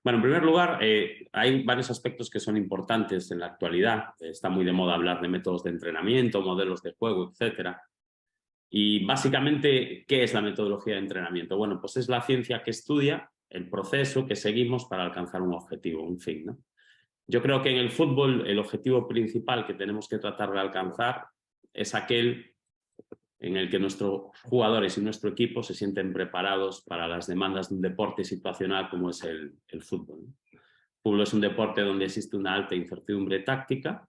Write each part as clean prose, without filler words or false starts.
Bueno, en primer lugar, hay varios aspectos que son importantes en la actualidad. Está muy de moda hablar de métodos de entrenamiento, modelos de juego, etcétera. Y básicamente, ¿qué es la metodología de entrenamiento? Bueno, pues es la ciencia que estudia el proceso que seguimos para alcanzar un objetivo, un fin, ¿no? Yo creo que en el fútbol el objetivo principal que tenemos que tratar de alcanzar es aquel en el que nuestros jugadores y nuestro equipo se sienten preparados para las demandas de un deporte situacional como es el fútbol, ¿no? El fútbol es un deporte donde existe una alta incertidumbre táctica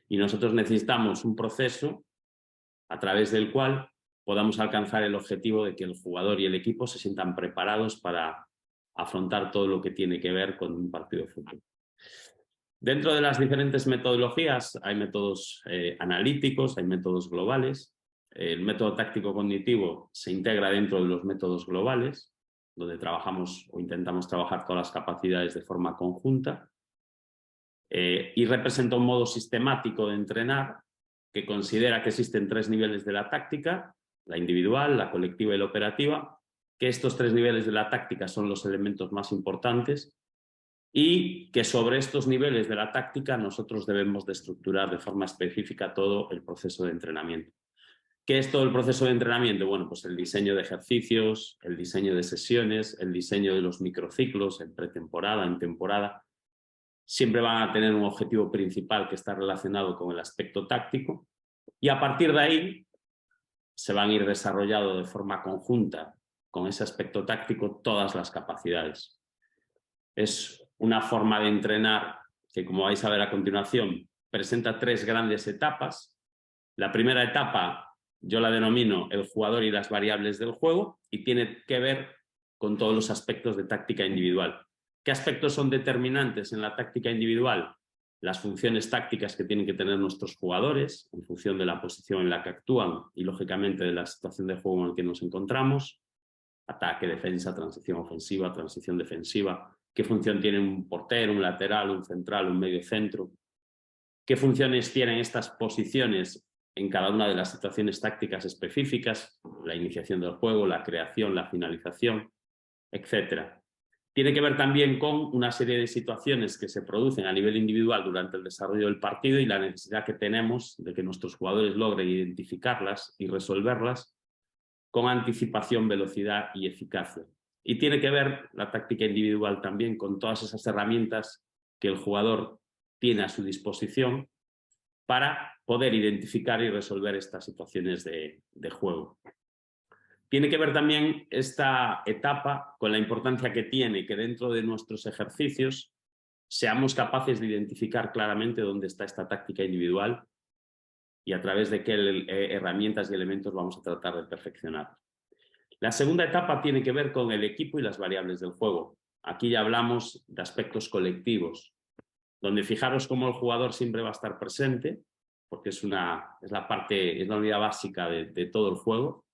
y nosotros necesitamos un proceso a través del cual podamos alcanzar el objetivo de que el jugador y el equipo se sientan preparados para afrontar todo lo que tiene que ver con un partido de fútbol. Dentro de las diferentes metodologías hay métodos analíticos, hay métodos globales. El método táctico cognitivo se integra dentro de los métodos globales, donde trabajamos o intentamos trabajar todas las capacidades de forma conjunta, y representa un modo sistemático de entrenar que considera que existen tres niveles de la táctica: la individual, la colectiva y la operativa, que estos tres niveles de la táctica son los elementos más importantes y que sobre estos niveles de la táctica nosotros debemos de estructurar de forma específica todo el proceso de entrenamiento. ¿Qué es todo el proceso de entrenamiento? Bueno, pues el diseño de ejercicios, el diseño de sesiones, el diseño de los microciclos en pretemporada, en temporada. Siempre van a tener un objetivo principal que está relacionado con el aspecto táctico y a partir de ahí se van a ir desarrollando de forma conjunta con ese aspecto táctico todas las capacidades. Es una forma de entrenar que, como vais a ver a continuación, presenta tres grandes etapas. La primera etapa yo la denomino el jugador y las variables del juego y tiene que ver con todos los aspectos de táctica individual. ¿Qué aspectos son determinantes en la táctica individual? Las funciones tácticas que tienen que tener nuestros jugadores en función de la posición en la que actúan y, lógicamente, de la situación de juego en la que nos encontramos. Ataque, defensa, transición ofensiva, transición defensiva. ¿Qué función tiene un portero, un lateral, un central, un medio centro? ¿Qué funciones tienen estas posiciones en cada una de las situaciones tácticas específicas? La iniciación del juego, la creación, la finalización, etcétera. Tiene que ver también con una serie de situaciones que se producen a nivel individual durante el desarrollo del partido y la necesidad que tenemos de que nuestros jugadores logren identificarlas y resolverlas con anticipación, velocidad y eficacia. Y tiene que ver la táctica individual también con todas esas herramientas que el jugador tiene a su disposición para poder identificar y resolver estas situaciones de juego. Tiene que ver también esta etapa con la importancia que tiene que dentro de nuestros ejercicios seamos capaces de identificar claramente dónde está esta táctica individual y a través de qué herramientas y elementos vamos a tratar de perfeccionar. La segunda etapa tiene que ver con el equipo y las variables del juego. Aquí ya hablamos de aspectos colectivos, donde fijaros cómo el jugador siempre va a estar presente, porque es la unidad básica de todo el juego,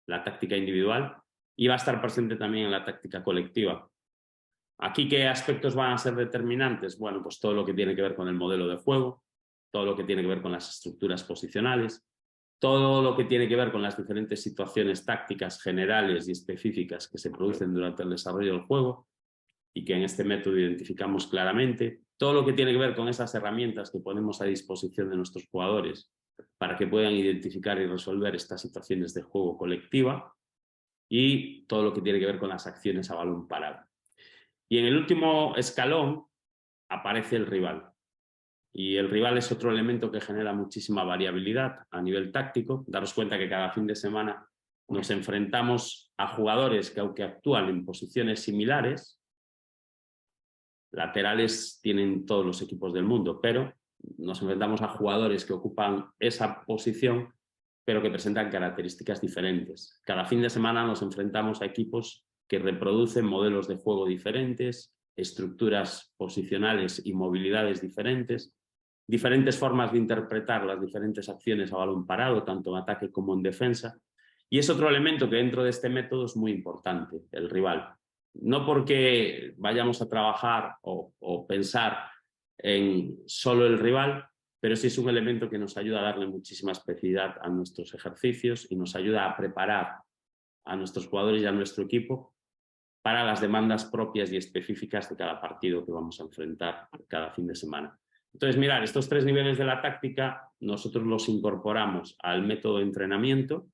la táctica individual, y va a estar presente también en la táctica colectiva. Aquí, ¿qué aspectos van a ser determinantes? Bueno, pues todo lo que tiene que ver con el modelo de juego, todo lo que tiene que ver con las estructuras posicionales, todo lo que tiene que ver con las diferentes situaciones tácticas generales y específicas que se producen durante el desarrollo del juego y que en este método identificamos claramente, todo lo que tiene que ver con esas herramientas que ponemos a disposición de nuestros jugadores para que puedan identificar y resolver estas situaciones de juego colectiva y todo lo que tiene que ver con las acciones a balón parado. Y en el último escalón aparece el rival. Y el rival es otro elemento que genera muchísima variabilidad a nivel táctico. Daros cuenta que cada fin de semana nos enfrentamos a jugadores que, aunque actúan en posiciones similares, laterales tienen todos los equipos del mundo, pero nos enfrentamos a jugadores que ocupan esa posición, pero que presentan características diferentes. Cada fin de semana nos enfrentamos a equipos que reproducen modelos de juego diferentes, estructuras posicionales y movilidades diferentes, diferentes formas de interpretar las diferentes acciones a balón parado, tanto en ataque como en defensa. Y es otro elemento que dentro de este método es muy importante, el rival. No porque vayamos a trabajar o pensar en solo el rival, pero sí es un elemento que nos ayuda a darle muchísima especificidad a nuestros ejercicios y nos ayuda a preparar a nuestros jugadores y a nuestro equipo para las demandas propias y específicas de cada partido que vamos a enfrentar cada fin de semana. Entonces, mirad, estos 3 niveles de la táctica nosotros los incorporamos al método de entrenamiento.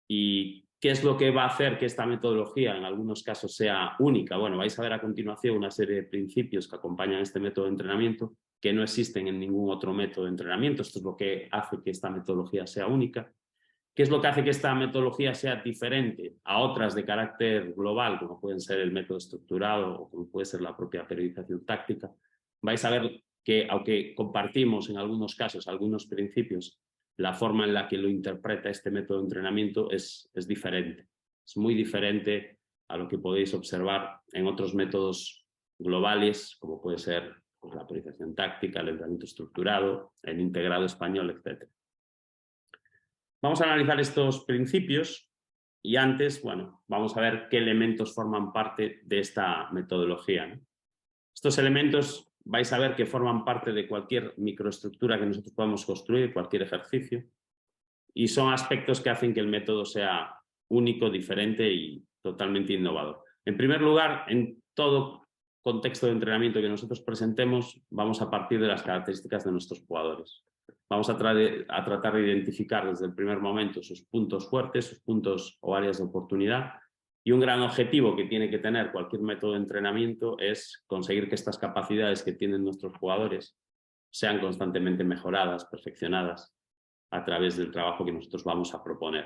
¿Y qué es lo que va a hacer que esta metodología en algunos casos sea única? Bueno, vais a ver a continuación una serie de principios que acompañan este método de entrenamiento que no existen en ningún otro método de entrenamiento. Esto es lo que hace que esta metodología sea única. ¿Qué es lo que hace que esta metodología sea diferente a otras de carácter global, como pueden ser el método estructurado o como puede ser la propia periodización táctica? Vais a ver que, aunque compartimos en algunos casos algunos principios, la forma en la que lo interpreta este método de entrenamiento es diferente. Es muy diferente a lo que podéis observar en otros métodos globales, como puede ser la periodización táctica, el entrenamiento estructurado, el integrado español, etc. Vamos a analizar estos principios y antes, bueno, vamos a ver qué elementos forman parte de esta metodología, ¿no? Estos elementos vais a ver que forman parte de cualquier microestructura que nosotros podamos construir, cualquier ejercicio, y son aspectos que hacen que el método sea único, diferente y totalmente innovador. En primer lugar, en todo contexto de entrenamiento que nosotros presentemos, vamos a partir de las características de nuestros jugadores. Vamos a tratar de identificar desde el primer momento sus puntos fuertes, sus puntos o áreas de oportunidad. Y un gran objetivo que tiene que tener cualquier método de entrenamiento es conseguir que estas capacidades que tienen nuestros jugadores sean constantemente mejoradas, perfeccionadas a través del trabajo que nosotros vamos a proponer.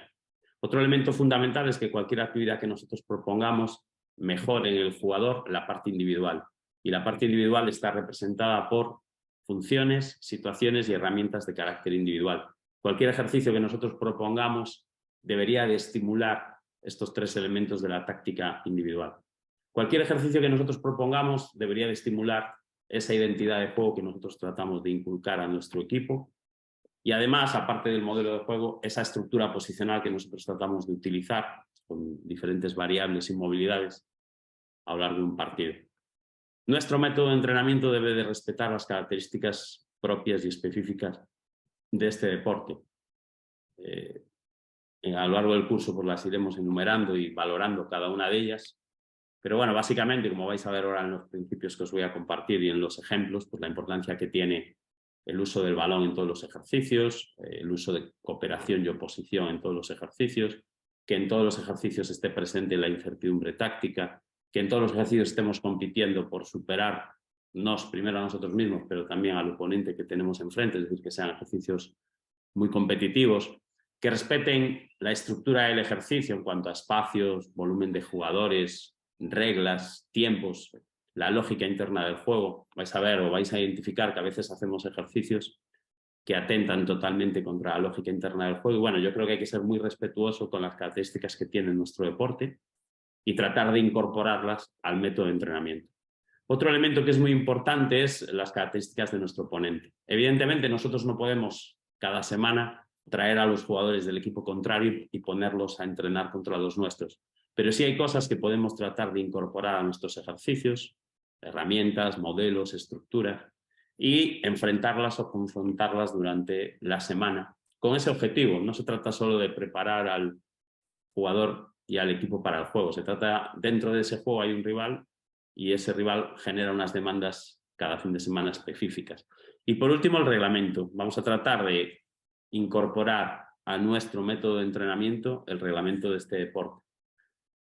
Otro elemento fundamental es que cualquier actividad que nosotros propongamos mejore en el jugador la parte individual. Y la parte individual está representada por funciones, situaciones y herramientas de carácter individual. Cualquier ejercicio que nosotros propongamos debería de estimular estos 3 elementos de la táctica individual. Cualquier ejercicio que nosotros propongamos debería de estimular esa identidad de juego que nosotros tratamos de inculcar a nuestro equipo. Y además, aparte del modelo de juego, esa estructura posicional que nosotros tratamos de utilizar con diferentes variables y movilidades a lo largo de un partido. Nuestro método de entrenamiento debe de respetar las características propias y específicas de este deporte. A lo largo del curso pues las iremos enumerando y valorando cada una de ellas. Pero bueno, básicamente, como vais a ver ahora en los principios que os voy a compartir y en los ejemplos, pues la importancia que tiene el uso del balón en todos los ejercicios, el uso de cooperación y oposición en todos los ejercicios, que en todos los ejercicios esté presente la incertidumbre táctica, que en todos los ejercicios estemos compitiendo por superarnos primero a nosotros mismos, pero también al oponente que tenemos enfrente, es decir, que sean ejercicios muy competitivos, que respeten la estructura del ejercicio en cuanto a espacios, volumen de jugadores, reglas, tiempos, la lógica interna del juego. Vais a ver o vais a identificar que a veces hacemos ejercicios que atentan totalmente contra la lógica interna del juego. Y bueno, yo creo que hay que ser muy respetuoso con las características que tiene nuestro deporte y tratar de incorporarlas al método de entrenamiento. Otro elemento que es muy importante es las características de nuestro oponente. Evidentemente, nosotros no podemos cada semana traer a los jugadores del equipo contrario y ponerlos a entrenar contra los nuestros. Pero sí hay cosas que podemos tratar de incorporar a nuestros ejercicios, herramientas, modelos, estructura, y enfrentarlas o confrontarlas durante la semana con ese objetivo. No se trata solo de preparar al jugador y al equipo para el juego. Se trata, dentro de ese juego hay un rival y ese rival genera unas demandas cada fin de semana específicas. Y por último, el reglamento. Vamos a tratar de incorporar a nuestro método de entrenamiento el reglamento de este deporte.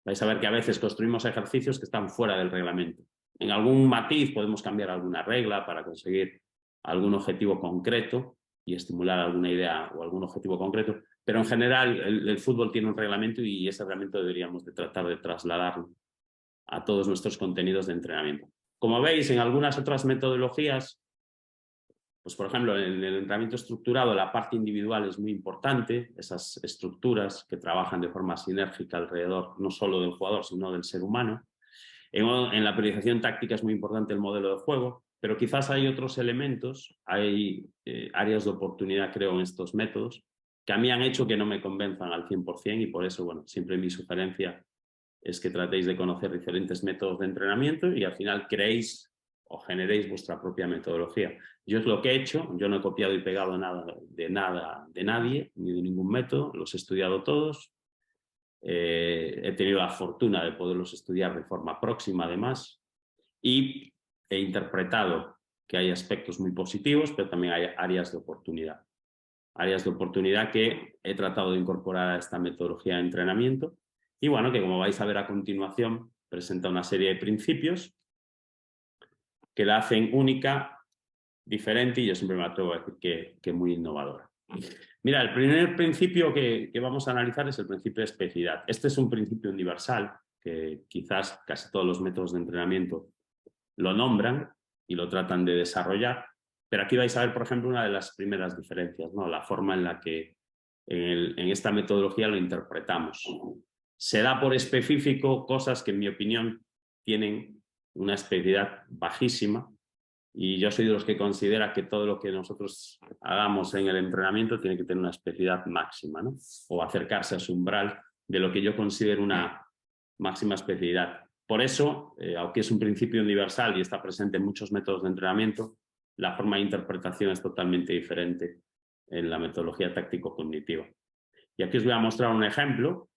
Vais a ver que a veces construimos ejercicios que están fuera del reglamento. En algún matiz podemos cambiar alguna regla para conseguir algún objetivo concreto y estimular alguna idea o algún objetivo concreto, pero en general el fútbol tiene un reglamento y ese reglamento deberíamos de tratar de trasladarlo a todos nuestros contenidos de entrenamiento. Como veis, en algunas otras metodologías, pues por ejemplo, en el entrenamiento estructurado la parte individual es muy importante, esas estructuras que trabajan de forma sinérgica alrededor no solo del jugador, sino del ser humano. En la periodización táctica es muy importante el modelo de juego, pero quizás hay otros elementos, hay áreas de oportunidad, creo, en estos métodos, que a mí han hecho que no me convenzan al 100% y por eso, bueno, siempre mi sugerencia es que tratéis de conocer diferentes métodos de entrenamiento y al final creéis o generéis vuestra propia metodología. Yo es lo que he hecho, yo no he copiado y pegado nada de nadie, ni de ningún método, los he estudiado todos he tenido la fortuna de poderlos estudiar de forma próxima, además, y he interpretado que hay aspectos muy positivos, pero también hay áreas de oportunidad. Áreas de oportunidad que he tratado de incorporar a esta metodología de entrenamiento y bueno, que como vais a ver a continuación, presenta una serie de principios que la hacen única, diferente y yo siempre me atrevo a decir que muy innovadora. Mira, el primer principio que vamos a analizar es el principio de especificidad. Este es un principio universal que quizás casi todos los métodos de entrenamiento lo nombran y lo tratan de desarrollar, pero aquí vais a ver, por ejemplo, una de las primeras diferencias, ¿no? La forma en la que en esta metodología lo interpretamos. Se da por específico cosas que, en mi opinión, tienen una especificidad bajísima y yo soy de los que considera que todo lo que nosotros hagamos en el entrenamiento tiene que tener una especificidad máxima, ¿no? O acercarse a su umbral de lo que yo considero una máxima especificidad. Por eso, aunque es un principio universal y está presente en muchos métodos de entrenamiento, la forma de interpretación es totalmente diferente en la metodología táctico-cognitiva. Y aquí os voy a mostrar un ejemplo.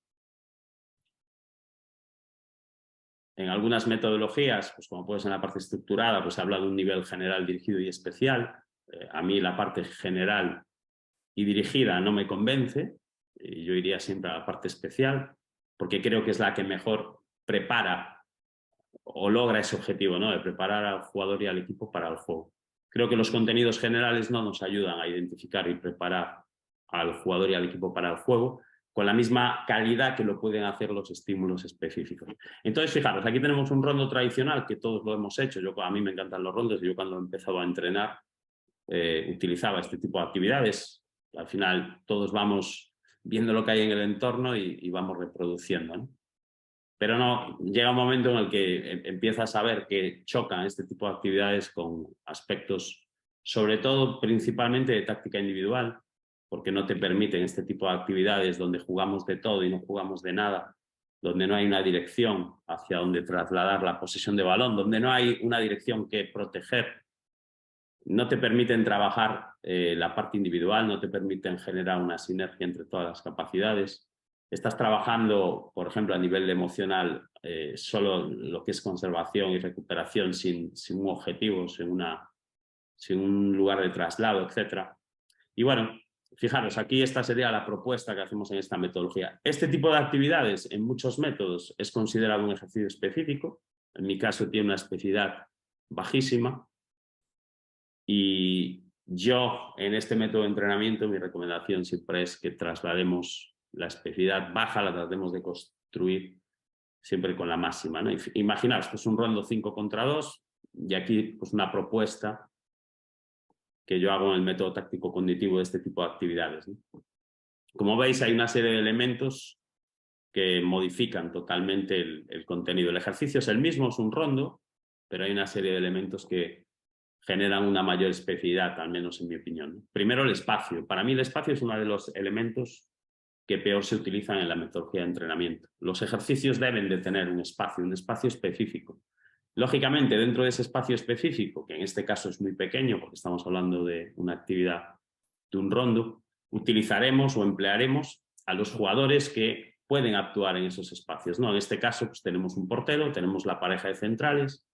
En algunas metodologías, pues como puede ser en la parte estructurada, pues se habla de un nivel general, dirigido y especial. A mí la parte general y dirigida no me convence. Yo iría siempre a la parte especial, porque creo que es la que mejor prepara o logra ese objetivo, ¿no? De preparar al jugador y al equipo para el juego. Creo que los contenidos generales no nos ayudan a identificar y preparar al jugador y al equipo para el juego con la misma calidad que lo pueden hacer los estímulos específicos. Entonces, fijaros, aquí tenemos un rondo tradicional que todos lo hemos hecho. A mí me encantan los rondos y yo cuando he empezado a entrenar utilizaba este tipo de actividades. Al final todos vamos viendo lo que hay en el entorno y vamos reproduciendo, ¿no? Pero no, llega un momento en el que empiezas a ver que chocan este tipo de actividades con aspectos, sobre todo, principalmente de táctica individual, porque no te permiten este tipo de actividades donde jugamos de todo y no jugamos de nada, donde no hay una dirección hacia donde trasladar la posesión de balón, donde no hay una dirección que proteger, no te permiten trabajar la parte individual, no te permiten generar una sinergia entre todas las capacidades. Estás trabajando, por ejemplo, a nivel emocional, solo lo que es conservación y recuperación sin un objetivo, sin un lugar de traslado, etc. Y bueno, fijaros, aquí esta sería la propuesta que hacemos en esta metodología. Este tipo de actividades en muchos métodos es considerado un ejercicio específico. En mi caso tiene una especificidad bajísima. Y yo, en este método de entrenamiento, mi recomendación siempre es que traslademos la especificidad baja, la tratemos de construir siempre con la máxima, ¿no? Imaginaos, pues un rondo 5 contra 2 y aquí pues una propuesta que yo hago en el método táctico cognitivo de este tipo de actividades, ¿no? Como veis, hay una serie de elementos que modifican totalmente el contenido. El ejercicio es el mismo, es un rondo, pero hay una serie de elementos que generan una mayor especificidad, al menos en mi opinión. Primero, el espacio. Para mí el espacio es uno de los elementos que peor se utilizan en la metodología de entrenamiento. Los ejercicios deben de tener un espacio específico. Lógicamente, dentro de ese espacio específico, que en este caso es muy pequeño porque estamos hablando de una actividad de un rondo, utilizaremos o emplearemos a los jugadores que pueden actuar en esos espacios, ¿no? En este caso, pues tenemos un portero, tenemos la pareja de centrales,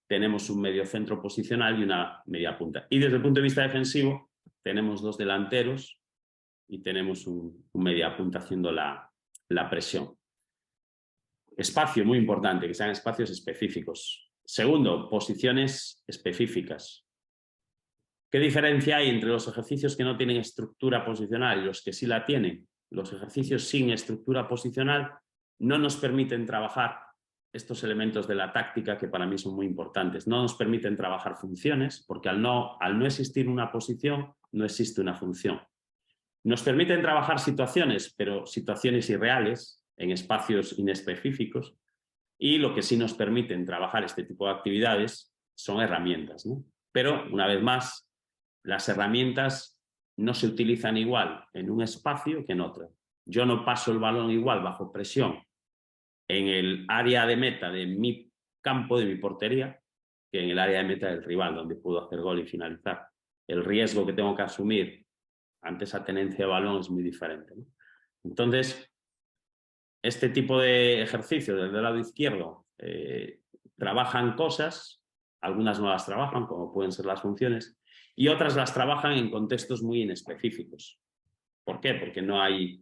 tenemos un mediocentro posicional y una media punta. Y desde el punto de vista defensivo, tenemos dos delanteros y tenemos un media punta haciendo la presión. Espacio, muy importante, que sean espacios específicos. Segundo, posiciones específicas. ¿Qué diferencia hay entre los ejercicios que no tienen estructura posicional y los que sí la tienen? Los ejercicios sin estructura posicional no nos permiten trabajar estos elementos de la táctica que para mí son muy importantes. No nos permiten trabajar funciones porque al no existir una posición no existe una función. Nos permiten trabajar situaciones, pero situaciones irreales en espacios inespecíficos, y lo que sí nos permiten trabajar este tipo de actividades son herramientas, ¿no? Pero, una vez más, las herramientas no se utilizan igual en un espacio que en otro. Yo no paso el balón igual bajo presión en el área de meta de mi campo, de mi portería, que en el área de meta del rival, donde puedo hacer gol y finalizar. El riesgo que tengo que asumir ante esa tenencia de balón es muy diferente, ¿no? Entonces, este tipo de ejercicios desde el lado izquierdo trabajan cosas, algunas no las trabajan, como pueden ser las funciones, y otras las trabajan en contextos muy inespecíficos. ¿Por qué? Porque no hay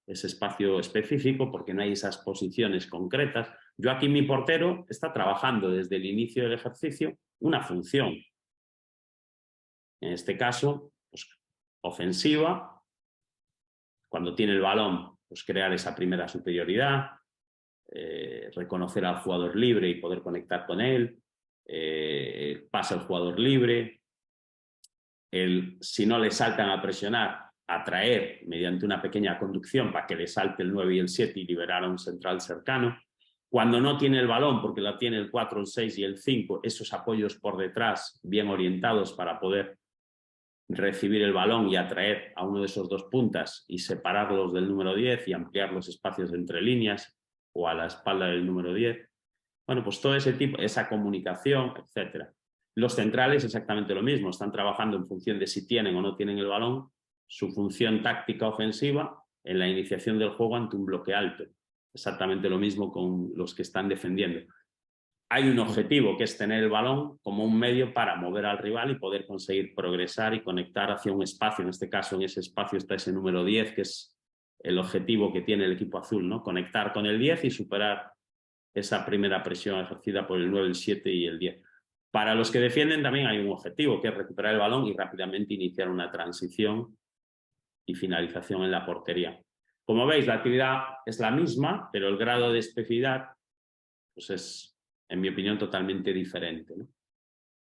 ese espacio específico, porque no hay esas posiciones concretas. Yo aquí, mi portero está trabajando desde el inicio del ejercicio una función. En este caso, pues, ofensiva. Cuando tiene el balón, pues crear esa primera superioridad, reconocer al jugador libre y poder conectar con él, pasa el jugador libre, si no le saltan a presionar, atraer mediante una pequeña conducción para que le salte el 9 y el 7 y liberar a un central cercano. Cuando no tiene el balón, porque la tiene el 4, el 6 y el 5, esos apoyos por detrás bien orientados para poder recibir el balón y atraer a uno de esos dos puntas y separarlos del número 10 y ampliar los espacios entre líneas o a la espalda del número 10. Bueno, pues todo ese tipo, esa comunicación, etcétera. Los centrales exactamente lo mismo, están trabajando en función de si tienen o no tienen el balón, su función táctica ofensiva en la iniciación del juego ante un bloque alto. Exactamente lo mismo con los que están defendiendo. Hay un objetivo que es tener el balón como un medio para mover al rival y poder conseguir progresar y conectar hacia un espacio. En este caso, en ese espacio está ese número 10, que es el objetivo que tiene el equipo azul, ¿no? Conectar con el 10 y superar esa primera presión ejercida por el 9, el 7 y el 10. Para los que defienden también hay un objetivo, que es recuperar el balón y rápidamente iniciar una transición y finalización en la portería. Como veis, la actividad es la misma, pero el grado de especificidad pues es, en mi opinión, totalmente diferente, ¿no?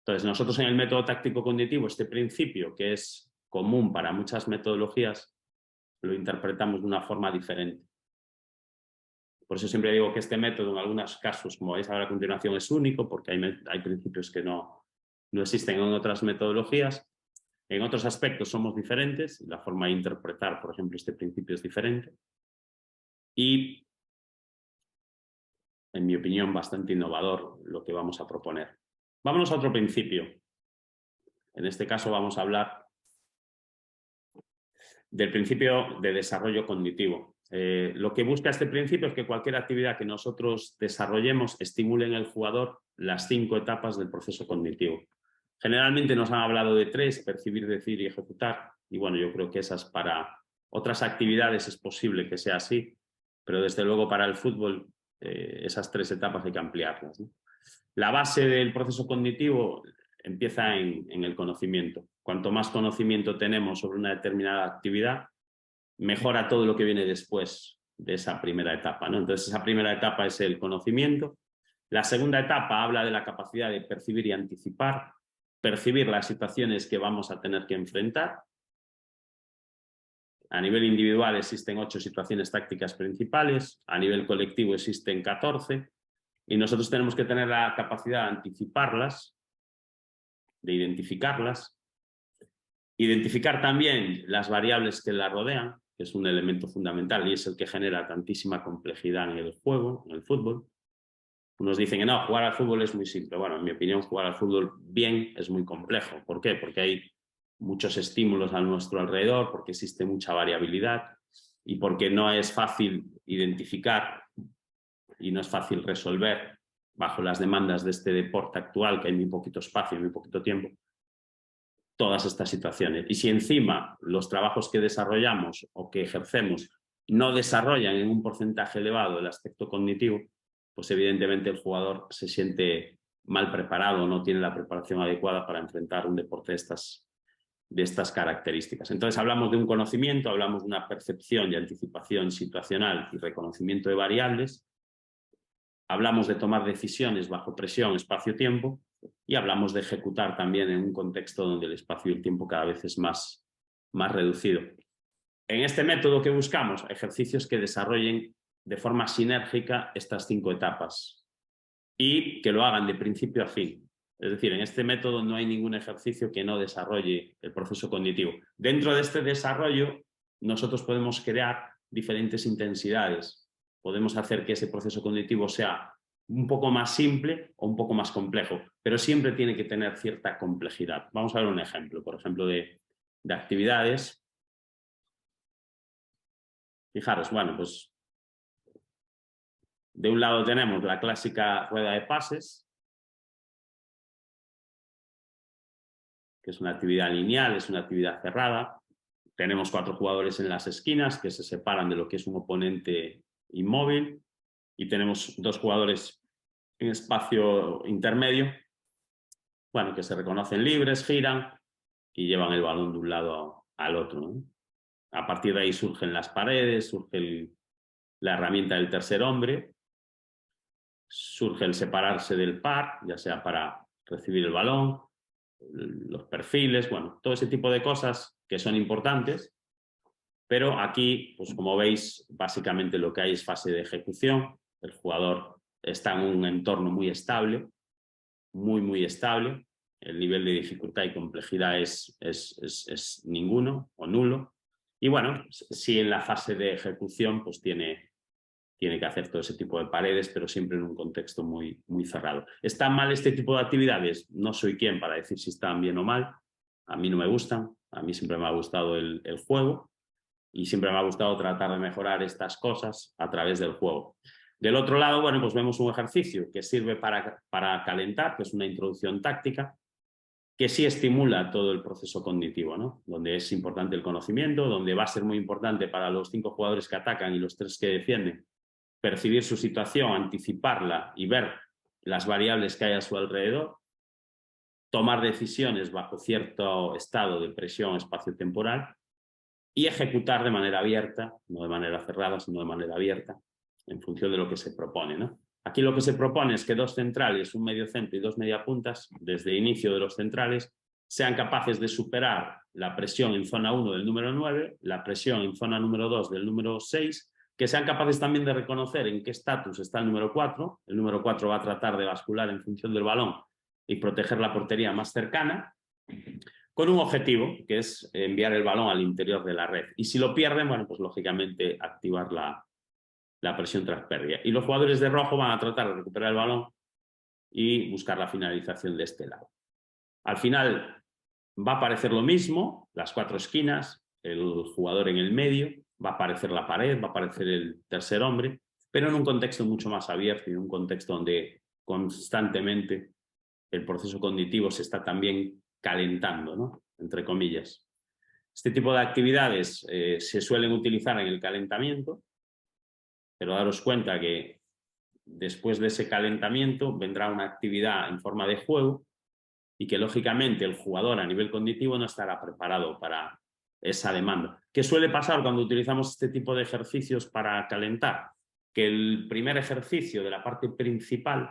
Entonces, nosotros en el método táctico cognitivo, este principio que es común para muchas metodologías, lo interpretamos de una forma diferente. Por eso siempre digo que este método en algunos casos, como vais a ver a continuación, es único, porque hay principios que no existen en otras metodologías. En otros aspectos somos diferentes, la forma de interpretar, por ejemplo, este principio es diferente. Y, en mi opinión, bastante innovador lo que vamos a proponer. Vámonos a otro principio. En este caso vamos a hablar del principio de desarrollo cognitivo. Lo que busca este principio es que cualquier actividad que nosotros desarrollemos estimule en el jugador las 5 etapas del proceso cognitivo. Generalmente nos han hablado de 3, percibir, decir y ejecutar, y bueno, yo creo que esas para otras actividades es posible que sea así, pero desde luego para el fútbol esas 3 etapas hay que ampliarlas, ¿no? La base del proceso cognitivo empieza en el conocimiento. Cuanto más conocimiento tenemos sobre una determinada actividad, mejora todo lo que viene después de esa primera etapa, ¿no? Entonces, esa primera etapa es el conocimiento. La segunda etapa habla de la capacidad de percibir y anticipar, percibir las situaciones que vamos a tener que enfrentar. A nivel individual existen 8 situaciones tácticas principales, a nivel colectivo existen 14, y nosotros tenemos que tener la capacidad de anticiparlas, de identificarlas, identificar también las variables que la rodean, que es un elemento fundamental y es el que genera tantísima complejidad en el juego, en el fútbol. Unos dicen que no, jugar al fútbol es muy simple. Bueno, en mi opinión, jugar al fútbol bien es muy complejo. ¿Por qué? Porque hay muchos estímulos a nuestro alrededor, porque existe mucha variabilidad y porque no es fácil identificar y no es fácil resolver bajo las demandas de este deporte actual, que hay muy poquito espacio y muy poquito tiempo, todas estas situaciones. Y si encima los trabajos que desarrollamos o que ejercemos no desarrollan en un porcentaje elevado el aspecto cognitivo, pues evidentemente el jugador se siente mal preparado, no tiene la preparación adecuada para enfrentar un deporte de estas características. Entonces hablamos de un conocimiento, hablamos de una percepción y anticipación situacional y reconocimiento de variables, hablamos de tomar decisiones bajo presión, espacio-tiempo, y hablamos de ejecutar también en un contexto donde el espacio y el tiempo cada vez es más reducido. En este método que buscamos, ejercicios que desarrollen de forma sinérgica estas 5 etapas y que lo hagan de principio a fin. Es decir, en este método no hay ningún ejercicio que no desarrolle el proceso cognitivo. Dentro de este desarrollo, nosotros podemos crear diferentes intensidades. Podemos hacer que ese proceso cognitivo sea un poco más simple o un poco más complejo, pero siempre tiene que tener cierta complejidad. Vamos a ver un ejemplo, por ejemplo, de actividades. Fijaros, bueno, pues De un lado tenemos la clásica rueda de pases, que es una actividad lineal, es una actividad cerrada. Tenemos 4 jugadores en las esquinas que se separan de lo que es un oponente inmóvil y tenemos 2 jugadores en espacio intermedio, bueno, que se reconocen libres, giran y llevan el balón de un lado al otro, ¿no? A partir de ahí surgen las paredes, surge la herramienta del tercer hombre, surge el separarse del par, ya sea para recibir el balón, los perfiles, bueno, todo ese tipo de cosas que son importantes, pero aquí, pues como veis, básicamente lo que hay es fase de ejecución, el jugador está en un entorno muy estable, muy estable, el nivel de dificultad y complejidad es ninguno o nulo, y bueno, sí en la fase de ejecución pues tiene que hacer todo ese tipo de paredes, pero siempre en un contexto muy cerrado. ¿Están mal este tipo de actividades? No soy quien para decir si están bien o mal. A mí no me gustan. A mí siempre me ha gustado el juego y siempre me ha gustado tratar de mejorar estas cosas a través del juego. Del otro lado, bueno, pues vemos un ejercicio que sirve para calentar, que es una introducción táctica, que sí estimula todo el proceso cognitivo, ¿no? Donde es importante el conocimiento, donde va a ser muy importante para los 5 jugadores que atacan y los 3 que defienden percibir su situación, anticiparla y ver las variables que hay a su alrededor, tomar decisiones bajo cierto estado de presión espaciotemporal y ejecutar de manera abierta, no de manera cerrada, sino de manera abierta, en función de lo que se propone, ¿no? Aquí lo que se propone es que 2 centrales, un medio centro y 2 mediapuntas, desde el inicio de los centrales, sean capaces de superar la presión en zona 1 del número 9, la presión en zona número 2 del número 6, que sean capaces también de reconocer en qué estatus está el número 4. El número 4 va a tratar de bascular en función del balón y proteger la portería más cercana, con un objetivo, que es enviar el balón al interior de la red. Y si lo pierden, bueno, pues lógicamente activar la presión tras pérdida. Y los jugadores de rojo van a tratar de recuperar el balón y buscar la finalización de este lado. Al final va a aparecer lo mismo, las 4 esquinas, el jugador en el medio, va a aparecer la pared, va a aparecer el tercer hombre, pero en un contexto mucho más abierto y en un contexto donde constantemente el proceso cognitivo se está también calentando, ¿no? Entre comillas. Este tipo de actividades se suelen utilizar en el calentamiento, pero daros cuenta que después de ese calentamiento vendrá una actividad en forma de juego y que lógicamente el jugador a nivel cognitivo no estará preparado para esa demanda. ¿Qué suele pasar cuando utilizamos este tipo de ejercicios para calentar? Que el primer ejercicio de la parte principal,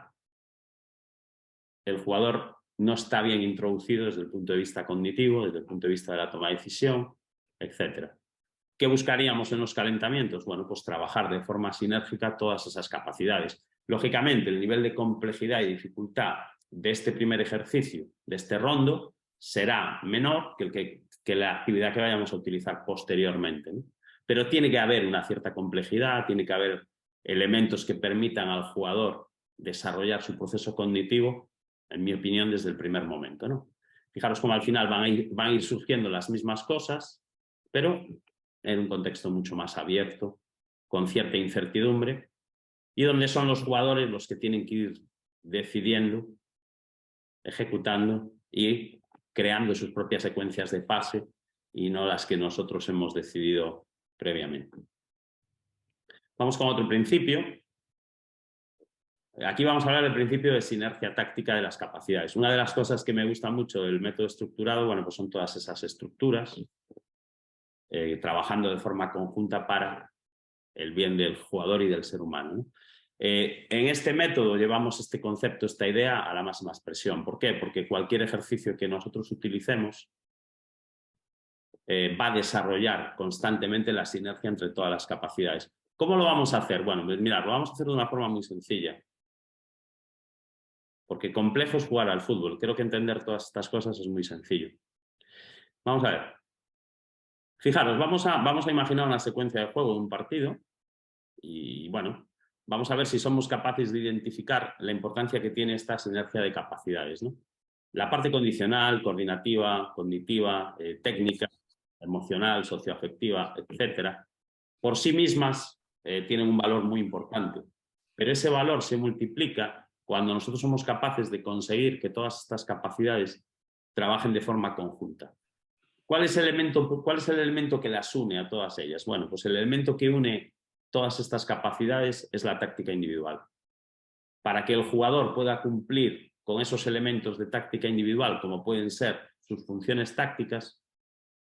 el jugador no está bien introducido desde el punto de vista cognitivo, desde el punto de vista de la toma de decisión, etc. ¿Qué buscaríamos en los calentamientos? Bueno, pues trabajar de forma sinérgica todas esas capacidades. Lógicamente, el nivel de complejidad y dificultad de este primer ejercicio, de este rondo, será menor que la actividad que vayamos a utilizar posteriormente, ¿no? Pero tiene que haber una cierta complejidad, tiene que haber elementos que permitan al jugador desarrollar su proceso cognitivo, en mi opinión, desde el primer momento, ¿no? Fijaros cómo al final van a ir surgiendo las mismas cosas, pero en un contexto mucho más abierto, con cierta incertidumbre, y donde son los jugadores los que tienen que ir decidiendo, ejecutando y creando sus propias secuencias de fase y no las que nosotros hemos decidido previamente. Vamos con otro principio. Aquí vamos a hablar del principio de sinergia táctica de las capacidades. Una de las cosas que me gusta mucho del método estructurado, bueno, pues son todas esas estructuras trabajando de forma conjunta para el bien del jugador y del ser humano, ¿no? En este método llevamos este concepto, esta idea a la máxima expresión. ¿Por qué? Porque cualquier ejercicio que nosotros utilicemos va a desarrollar constantemente la sinergia entre todas las capacidades. ¿Cómo lo vamos a hacer? Bueno, pues mirad, lo vamos a hacer de una forma muy sencilla. Porque complejo es jugar al fútbol. Creo que entender todas estas cosas es muy sencillo. Vamos a ver. Fijaros, vamos a imaginar una secuencia de juego de un partido y, bueno, vamos a ver si somos capaces de identificar la importancia que tiene esta sinergia de capacidades, ¿no? La parte condicional, coordinativa, cognitiva, técnica, emocional, socioafectiva, etcétera, por sí mismas tienen un valor muy importante. pero ese valor se multiplica cuando nosotros somos capaces de conseguir que todas estas capacidades trabajen de forma conjunta. ¿Cuál es el elemento que las une a todas ellas? Bueno, pues el elemento que une todas estas capacidades es la táctica individual. Para que el jugador pueda cumplir con esos elementos de táctica individual, como pueden ser sus funciones tácticas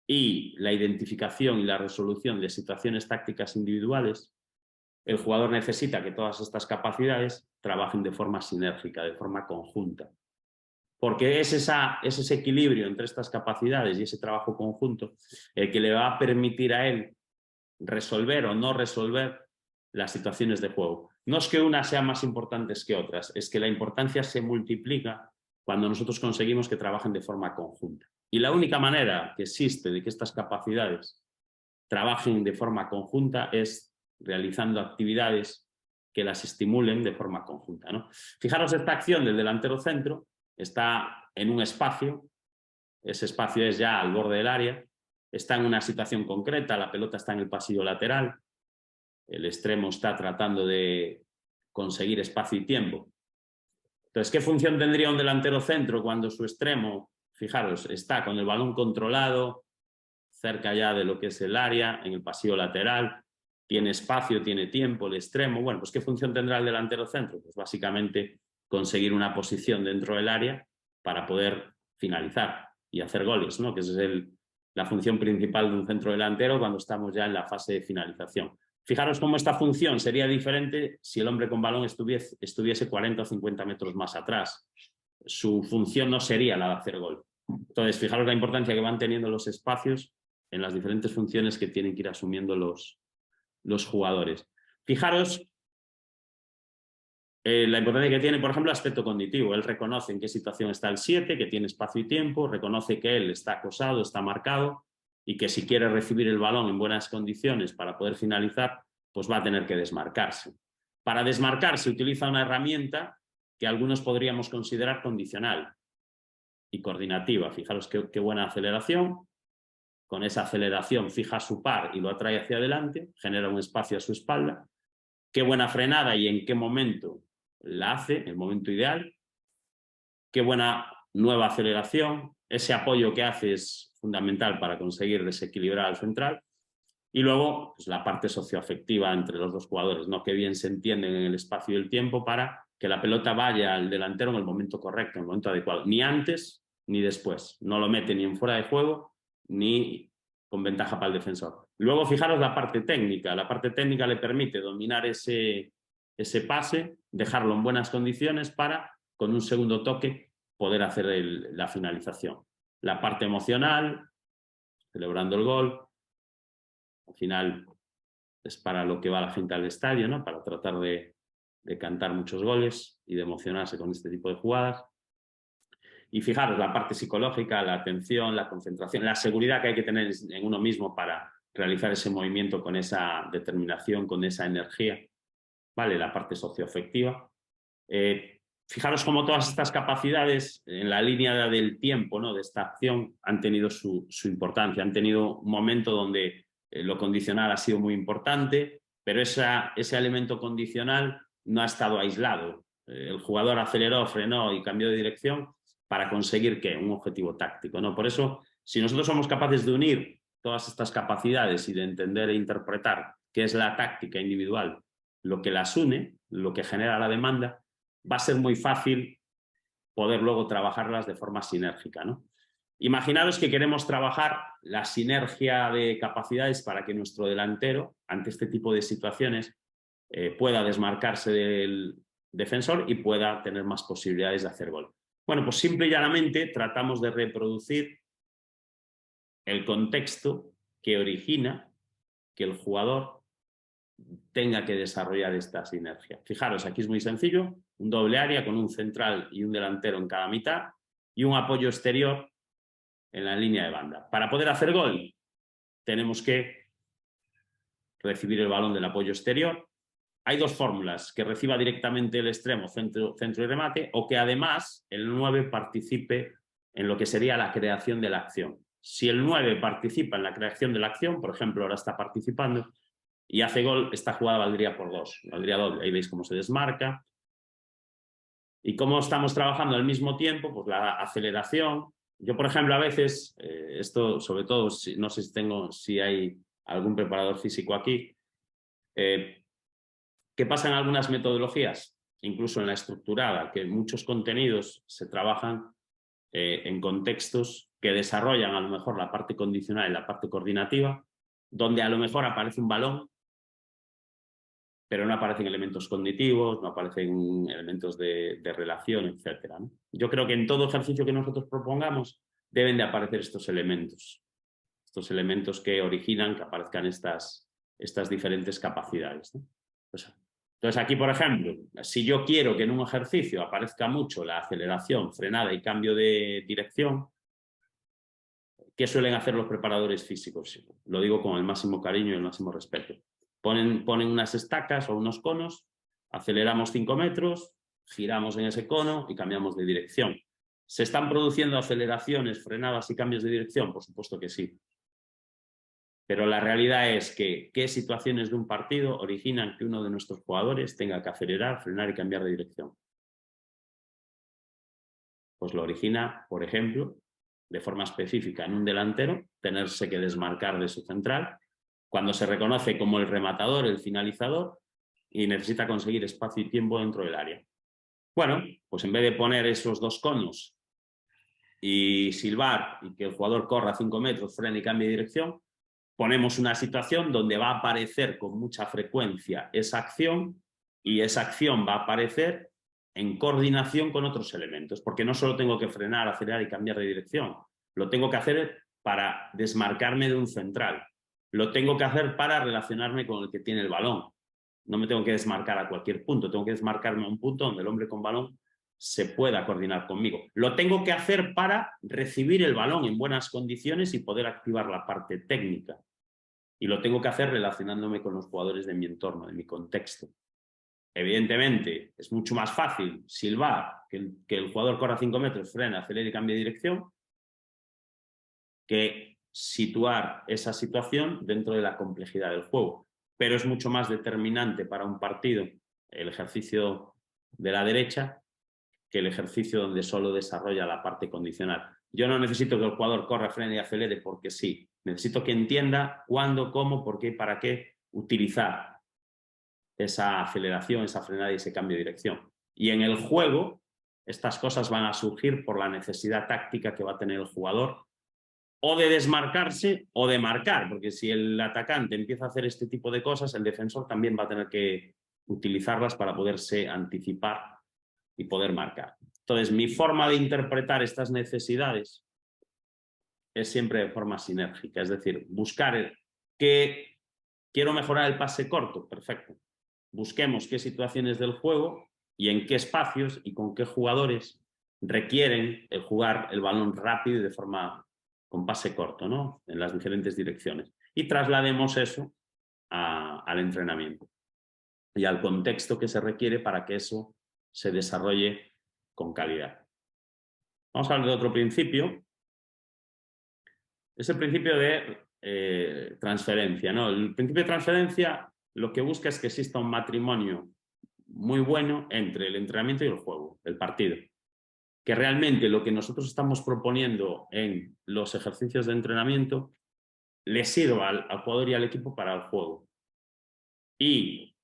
y la identificación y la resolución de situaciones tácticas individuales, el jugador necesita que todas estas capacidades trabajen de forma sinérgica, de forma conjunta. Porque es ese equilibrio entre estas capacidades y ese trabajo conjunto el que le va a permitir a él resolver o no resolver las situaciones de juego. No es que unas sean más importantes que otras, es que la importancia se multiplica cuando nosotros conseguimos que trabajen de forma conjunta. Y la única manera que existe de que estas capacidades trabajen de forma conjunta es realizando actividades que las estimulen de forma conjunta, ¿no? Fijaros, esta acción del delantero centro está en un espacio, ese espacio es ya al borde del área, está en una situación concreta, la pelota está en el pasillo lateral, el extremo está tratando de conseguir espacio y tiempo. Entonces, ¿qué función tendría un delantero centro cuando su extremo, fijaros, está con el balón controlado, cerca ya de lo que es el área, en el pasillo lateral, tiene espacio, tiene tiempo, el extremo? Bueno, pues ¿qué función tendrá el delantero centro? Pues básicamente conseguir una posición dentro del área para poder finalizar y hacer goles, ¿no? Que esa es la función principal de un centro delantero cuando estamos ya en la fase de finalización. Fijaros cómo esta función sería diferente si el hombre con balón estuviese 40 o 50 metros más atrás. Su función no sería la de hacer gol. Entonces, fijaros la importancia que van teniendo los espacios en las diferentes funciones que tienen que ir asumiendo los jugadores. Fijaros la importancia que tiene, por ejemplo, el aspecto cognitivo. Él reconoce en qué situación está el 7, que tiene espacio y tiempo, reconoce que él está acosado, está marcado y que si quiere recibir el balón en buenas condiciones para poder finalizar, pues va a tener que desmarcarse. Para desmarcarse utiliza una herramienta que algunos podríamos considerar condicional y coordinativa. Fijaros qué buena aceleración. Con esa aceleración fija su par y lo atrae hacia adelante, genera un espacio a su espalda. Qué buena frenada y en qué momento la hace, el momento ideal. Qué buena nueva aceleración. Ese apoyo que hace es fundamental para conseguir desequilibrar al central. Y luego, pues, la parte socioafectiva entre los dos jugadores, ¿no? Qué bien se entienden en el espacio y el tiempo para que la pelota vaya al delantero en el momento correcto, en el momento adecuado. Ni antes ni después. No lo mete ni en fuera de juego ni con ventaja para el defensor. Luego, fijaros la parte técnica. La parte técnica le permite dominar ese pase, dejarlo en buenas condiciones para, con un segundo toque, poder hacer la finalización. La parte emocional, celebrando el gol. Al final es para lo que va la gente al estadio, ¿no? Para tratar de cantar muchos goles y de emocionarse con este tipo de jugadas. Y fijaros, la parte psicológica, la atención, la concentración, la seguridad que hay que tener en uno mismo para realizar ese movimiento con esa determinación, con esa energía, ¿vale? La parte socioafectiva. Fijaros cómo todas estas capacidades en la línea del tiempo, ¿no? De esta acción han tenido su importancia, han tenido un momento donde lo condicional ha sido muy importante, pero ese elemento condicional no ha estado aislado. El jugador aceleró, frenó y cambió de dirección para conseguir ¿qué? Un objetivo táctico, ¿no? Por eso, si nosotros somos capaces de unir todas estas capacidades y de entender e interpretar qué es la táctica individual, lo que las une, lo que genera la demanda, va a ser muy fácil poder luego trabajarlas de forma sinérgica, ¿no? Imaginaros que queremos trabajar la sinergia de capacidades para que nuestro delantero, ante este tipo de situaciones, pueda desmarcarse del defensor y pueda tener más posibilidades de hacer gol. Bueno, pues simple y llanamente tratamos de reproducir el contexto que origina que el jugador tenga que desarrollar esta sinergia. Fijaros, aquí es muy sencillo, un doble área con un central y un delantero en cada mitad y un apoyo exterior en la línea de banda. Para poder hacer gol tenemos que recibir el balón del apoyo exterior. Hay dos fórmulas, que reciba directamente el extremo, centro y remate, o que además el 9 participe en lo que sería la creación de la acción. Si el 9 participa en la creación de la acción, por ejemplo, ahora está participando, y hace gol, esta jugada valdría por 2, valdría doble. Ahí veis cómo se desmarca. ¿Y cómo estamos trabajando al mismo tiempo? Pues la aceleración. Yo, por ejemplo, a veces, esto sobre todo, no sé si hay algún preparador físico aquí, ¿qué pasa en algunas metodologías? Incluso en la estructurada, que muchos contenidos se trabajan en contextos que desarrollan a lo mejor la parte condicional y la parte coordinativa, donde a lo mejor aparece un balón, pero no aparecen elementos cognitivos, no aparecen elementos de relación, etc., ¿no? Yo creo que en todo ejercicio que nosotros propongamos deben de aparecer estos elementos que originan que aparezcan estas diferentes capacidades, ¿no? Entonces aquí, por ejemplo, si yo quiero que en un ejercicio aparezca mucho la aceleración, frenada y cambio de dirección, ¿qué suelen hacer los preparadores físicos? Lo digo con el máximo cariño y el máximo respeto. Ponen unas estacas o unos conos, aceleramos 5 metros, giramos en ese cono y cambiamos de dirección. ¿Se están produciendo aceleraciones, frenadas y cambios de dirección? Por supuesto que sí. Pero la realidad es que ¿qué situaciones de un partido originan que uno de nuestros jugadores tenga que acelerar, frenar y cambiar de dirección? Pues lo origina, por ejemplo, de forma específica en un delantero, tenerse que desmarcar de su central, cuando se reconoce como el rematador, el finalizador, y necesita conseguir espacio y tiempo dentro del área. Bueno, pues en vez de poner esos 2 conos y silbar y que el jugador corra 5 metros, frene y cambie de dirección, ponemos una situación donde va a aparecer con mucha frecuencia esa acción y esa acción va a aparecer en coordinación con otros elementos, porque no solo tengo que frenar, acelerar y cambiar de dirección, lo tengo que hacer para desmarcarme de un central, lo tengo que hacer para relacionarme con el que tiene el balón. No me tengo que desmarcar a cualquier punto, tengo que desmarcarme a un punto donde el hombre con balón se pueda coordinar conmigo. Lo tengo que hacer para recibir el balón en buenas condiciones y poder activar la parte técnica. Y lo tengo que hacer relacionándome con los jugadores de mi entorno, de mi contexto. Evidentemente, es mucho más fácil silbar que el jugador corra 5 metros, frena, acelere y cambie de dirección, que situar esa situación dentro de la complejidad del juego. Pero es mucho más determinante para un partido el ejercicio de la derecha que el ejercicio donde solo desarrolla la parte condicional. Yo no necesito que el jugador corra, frene y acelere porque sí. Necesito que entienda cuándo, cómo, por qué y para qué utilizar esa aceleración, esa frenada y ese cambio de dirección. Y en el juego, estas cosas van a surgir por la necesidad táctica que va a tener el jugador o de desmarcarse o de marcar, porque si el atacante empieza a hacer este tipo de cosas, el defensor también va a tener que utilizarlas para poderse anticipar y poder marcar. Entonces, mi forma de interpretar estas necesidades es siempre de forma sinérgica, es decir, buscar que quiero mejorar el pase corto, perfecto. Busquemos qué situaciones del juego y en qué espacios y con qué jugadores requieren el jugar el balón rápido y de forma con pase corto, ¿no? En las diferentes direcciones. Y traslademos eso al entrenamiento y al contexto que se requiere para que eso se desarrolle con calidad. Vamos a hablar de otro principio. Es el principio de transferencia, ¿no? El principio de transferencia lo que busca es que exista un matrimonio muy bueno entre el entrenamiento y el juego, el partido. Que realmente lo que nosotros estamos proponiendo en los ejercicios de entrenamiento le sirva al jugador y al equipo para el juego. Y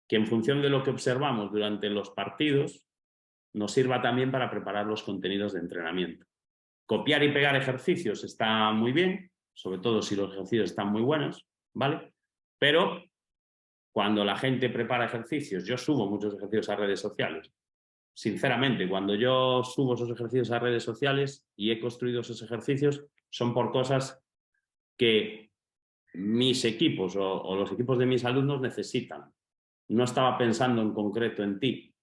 que en función de lo que observamos durante los partidos nos sirva también para preparar los contenidos de entrenamiento. Copiar y pegar ejercicios está muy bien, sobre todo si los ejercicios están muy buenos, ¿vale? Pero cuando la gente prepara ejercicios, yo subo muchos ejercicios a redes sociales. Sinceramente, cuando yo subo esos ejercicios a redes sociales y he construido esos ejercicios, son por cosas que mis equipos o los equipos de mis alumnos necesitan. No estaba pensando en concreto en ti.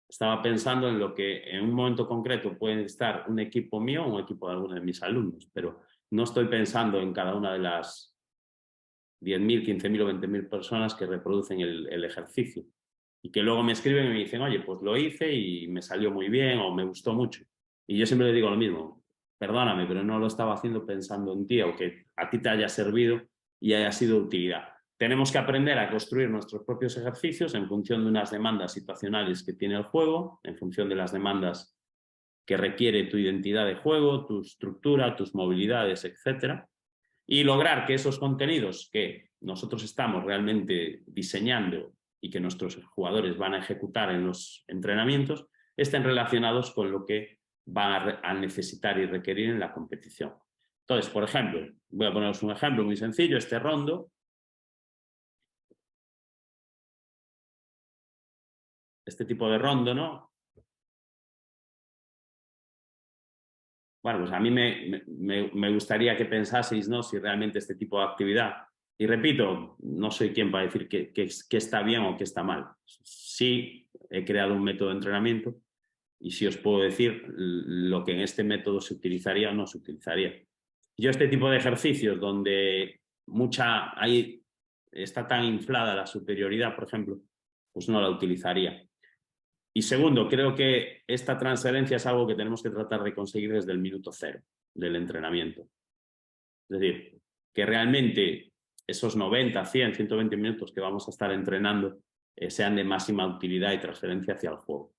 Estaba pensando en lo que en un momento concreto puede estar un equipo mío o un equipo de alguno de mis alumnos, pero no estoy pensando en cada una de las 10.000, 15.000 o 20.000 personas que reproducen el ejercicio y que luego me escriben y me dicen, oye, pues lo hice y me salió muy bien o me gustó mucho. Y yo siempre les digo lo mismo, perdóname, pero no lo estaba haciendo pensando en ti o que a ti te haya servido y haya sido de utilidad. Tenemos que aprender a construir nuestros propios ejercicios en función de unas demandas situacionales que tiene el juego, en función de las demandas que requiere tu identidad de juego, tu estructura, tus movilidades, etc. Y lograr que esos contenidos que nosotros estamos realmente diseñando y que nuestros jugadores van a ejecutar en los entrenamientos estén relacionados con lo que van a necesitar y requerir en la competición. Entonces, por ejemplo, voy a poneros un ejemplo muy sencillo, este rondo. Este tipo de rondo, ¿no? Bueno, pues a mí me gustaría que pensaseis, ¿no?, si realmente este tipo de actividad, y repito, no soy quien para decir que está bien o que está mal. Sí he creado un método de entrenamiento y sí os puedo decir lo que en este método se utilizaría o no se utilizaría. Yo este tipo de ejercicios donde está tan inflada la superioridad, por ejemplo, pues no la utilizaría. Y segundo, creo que esta transferencia es algo que tenemos que tratar de conseguir desde el minuto cero del entrenamiento. Es decir, que realmente esos 90, 100, 120 minutos que vamos a estar entrenando sean de máxima utilidad y transferencia hacia el juego.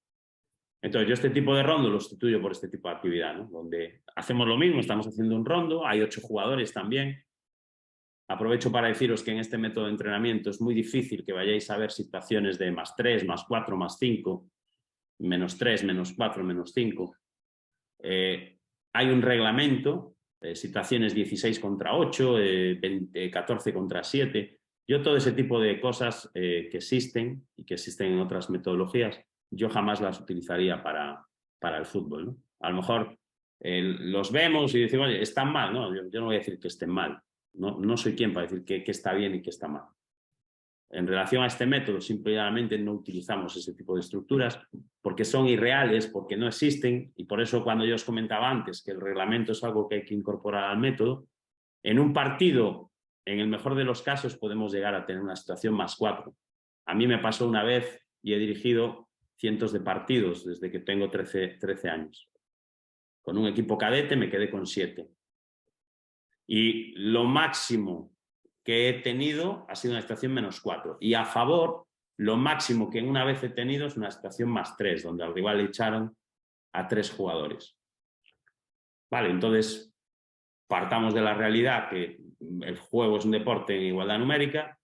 Entonces, yo este tipo de rondo lo sustituyo por este tipo de actividad, ¿no?, donde hacemos lo mismo, estamos haciendo un rondo, hay 8 jugadores también. Aprovecho para deciros que en este método de entrenamiento es muy difícil que vayáis a ver situaciones de +3, +4, +5, -3, -4, -5. Hay un reglamento, situaciones 16 contra 8, 14 contra 7. Yo todo ese tipo de cosas que existen y que existen en otras metodologías, yo jamás las utilizaría para el fútbol, ¿no? A lo mejor los vemos y decimos, oye, están mal, ¿no? Yo no voy a decir que estén mal. No soy quien para decir que está bien y que está mal. En relación a este método, simplemente no utilizamos ese tipo de estructuras porque son irreales, porque no existen, y por eso cuando yo os comentaba antes que el reglamento es algo que hay que incorporar al método, en un partido, en el mejor de los casos, podemos llegar a tener una situación +4. A mí me pasó una vez y he dirigido cientos de partidos desde que tengo 13 años. Con un equipo cadete me quedé con 7. Y lo máximo que he tenido ha sido una situación -4. Y a favor, lo máximo que una vez he tenido es una situación +3, donde al rival le echaron a 3 jugadores. Vale, entonces partamos de la realidad que el juego es un deporte en igualdad numérica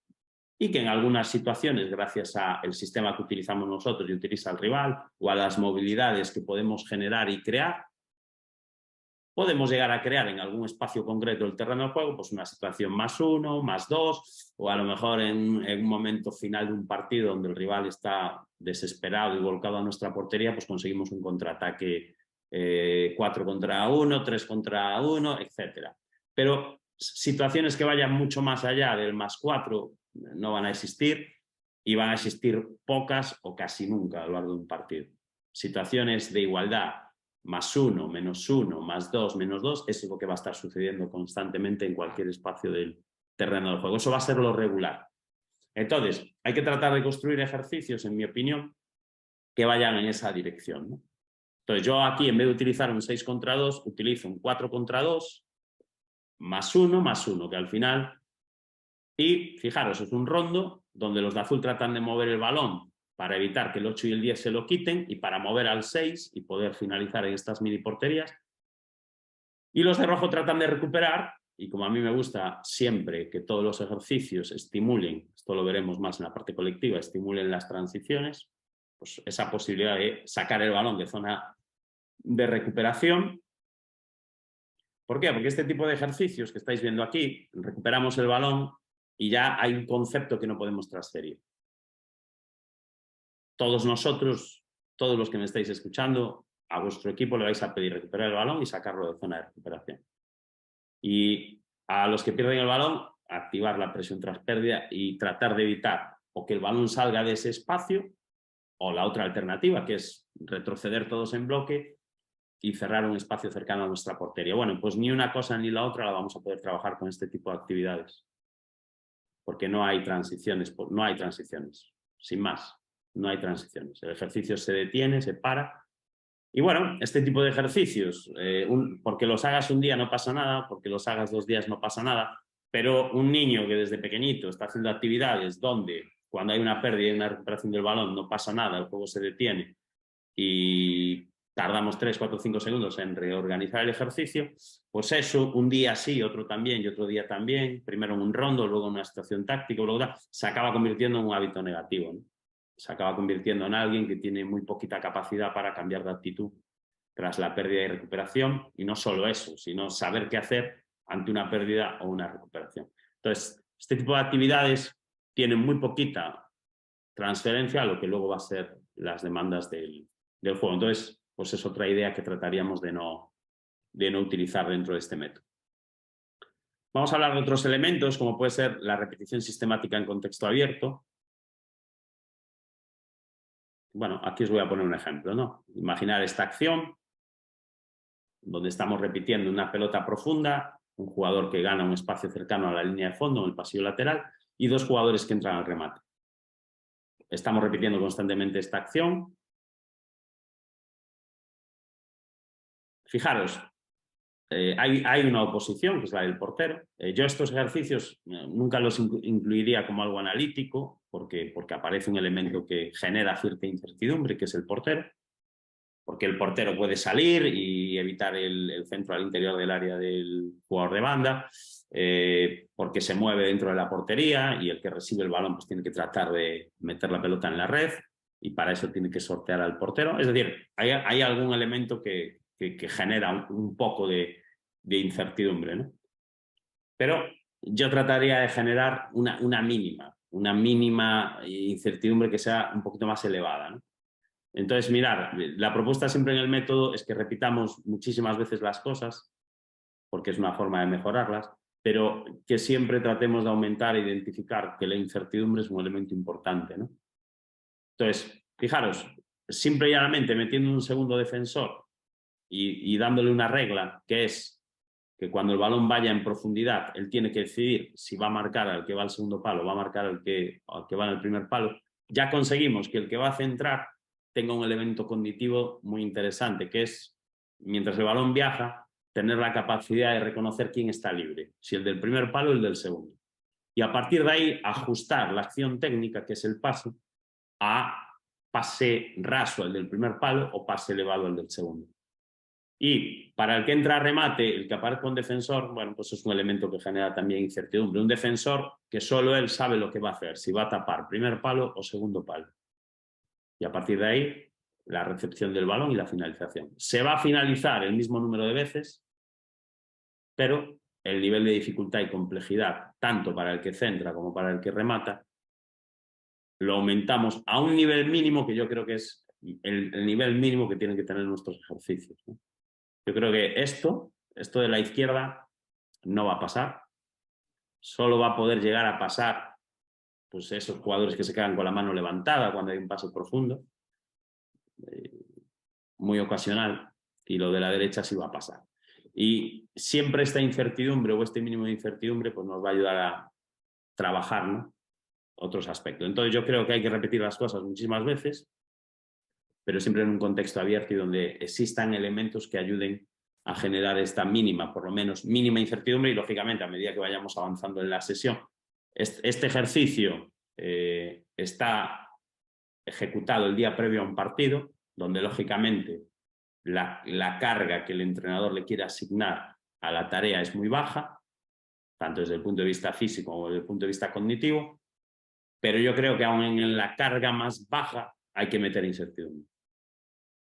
y que en algunas situaciones, gracias al sistema que utilizamos nosotros y utiliza el rival, o a las movilidades que podemos generar y crear, podemos llegar a crear en algún espacio concreto del terreno de juego pues una situación +1, +2, o a lo mejor en un momento final de un partido donde el rival está desesperado y volcado a nuestra portería, pues conseguimos un contraataque 4 contra 1, 3 contra 1, etc. Pero situaciones que vayan mucho más allá del +4 no van a existir, y van a existir pocas o casi nunca a lo largo de un partido. Situaciones de igualdad, +1, -1, +2, -2, eso es lo que va a estar sucediendo constantemente en cualquier espacio del terreno del juego. Eso va a ser lo regular. Entonces, hay que tratar de construir ejercicios, en mi opinión, que vayan en esa dirección, ¿no? Entonces, yo aquí, en vez de utilizar un 6 contra 2, utilizo un 4 contra 2, +1, +1, que al final... Y fijaros, es un rondo donde los de azul tratan de mover el balón para evitar que el 8 y el 10 se lo quiten y para mover al 6 y poder finalizar en estas mini porterías. Y los de rojo tratan de recuperar, y como a mí me gusta siempre que todos los ejercicios estimulen, esto lo veremos más en la parte colectiva, estimulen las transiciones, pues esa posibilidad de sacar el balón de zona de recuperación. ¿Por qué? Porque este tipo de ejercicios que estáis viendo aquí, recuperamos el balón y ya hay un concepto que no podemos transferir. Todos nosotros, todos los que me estáis escuchando, a vuestro equipo le vais a pedir recuperar el balón y sacarlo de zona de recuperación. Y a los que pierden el balón, activar la presión tras pérdida y tratar de evitar o que el balón salga de ese espacio, o la otra alternativa, que es retroceder todos en bloque y cerrar un espacio cercano a nuestra portería. Bueno, pues ni una cosa ni la otra la vamos a poder trabajar con este tipo de actividades, porque no hay transiciones, sin más, no hay transiciones. El ejercicio se detiene, se para. Y bueno, este tipo de ejercicios, porque los hagas un día no pasa nada, porque los hagas 2 días no pasa nada, Pero un niño que desde pequeñito está haciendo actividades donde cuando hay una pérdida y una recuperación del balón no pasa nada, el juego se detiene y tardamos 3, 4, 5 segundos en reorganizar el ejercicio, pues eso, un día sí, otro también y otro día también, primero en un rondo, luego en una situación táctica, luego se acaba convirtiendo en un hábito negativo, ¿no? Se acaba convirtiendo en alguien que tiene muy poquita capacidad para cambiar de actitud tras la pérdida y recuperación, y no solo eso, sino saber qué hacer ante una pérdida o una recuperación. Entonces, este tipo de actividades tienen muy poquita transferencia a lo que luego va a ser las demandas del juego. Entonces, pues es otra idea que trataríamos de no utilizar dentro de este método. Vamos a hablar de otros elementos, como puede ser la repetición sistemática en contexto abierto. Bueno, aquí os voy a poner un ejemplo, ¿no? Imaginar esta acción, donde estamos repitiendo una pelota profunda, un jugador que gana un espacio cercano a la línea de fondo, en el pasillo lateral, y 2 jugadores que entran al remate. Estamos repitiendo constantemente esta acción. Fijaros, hay una oposición, que es la del portero. Yo estos ejercicios nunca los incluiría como algo analítico, porque aparece un elemento que genera cierta incertidumbre, que es el portero, porque el portero puede salir y evitar el centro al interior del área del jugador de banda, porque se mueve dentro de la portería y el que recibe el balón pues tiene que tratar de meter la pelota en la red y para eso tiene que sortear al portero. Es decir, hay algún elemento que genera un poco de incertidumbre, ¿no? Pero yo trataría de generar una mínima incertidumbre que sea un poquito más elevada, ¿no? Entonces, mirar, la propuesta siempre en el método es que repitamos muchísimas veces las cosas, porque es una forma de mejorarlas, pero que siempre tratemos de aumentar e identificar que la incertidumbre es un elemento importante, ¿no? Entonces, fijaros, simple y llanamente metiendo un segundo defensor y dándole una regla, que es que cuando el balón vaya en profundidad, él tiene que decidir si va a marcar al que va al segundo palo o va a marcar al que va en el primer palo, ya conseguimos que el que va a centrar tenga un elemento cognitivo muy interesante, que es, mientras el balón viaja, tener la capacidad de reconocer quién está libre, si el del primer palo o el del segundo. Y a partir de ahí, ajustar la acción técnica, que es el pase, a pase raso al del primer palo o pase elevado al del segundo. Y para el que entra a remate, el que aparezca un defensor, bueno, pues es un elemento que genera también incertidumbre. Un defensor que solo él sabe lo que va a hacer, si va a tapar primer palo o segundo palo. Y a partir de ahí, la recepción del balón y la finalización. Se va a finalizar el mismo número de veces, pero el nivel de dificultad y complejidad, tanto para el que centra como para el que remata, lo aumentamos a un nivel mínimo que yo creo que es el nivel mínimo que tienen que tener nuestros ejercicios, ¿no? Yo creo que esto de la izquierda no va a pasar. Solo va a poder llegar a pasar pues esos jugadores que se quedan con la mano levantada cuando hay un pase profundo, muy ocasional, y lo de la derecha sí va a pasar. Y siempre esta incertidumbre o este mínimo de incertidumbre pues nos va a ayudar a trabajar, ¿no?, otros aspectos. Entonces yo creo que hay que repetir las cosas muchísimas veces, pero siempre en un contexto abierto y donde existan elementos que ayuden a generar esta mínima, por lo menos mínima incertidumbre, y lógicamente a medida que vayamos avanzando en la sesión. Este ejercicio está ejecutado el día previo a un partido, donde lógicamente la carga que el entrenador le quiere asignar a la tarea es muy baja, tanto desde el punto de vista físico como desde el punto de vista cognitivo, pero yo creo que aún en la carga más baja hay que meter incertidumbre.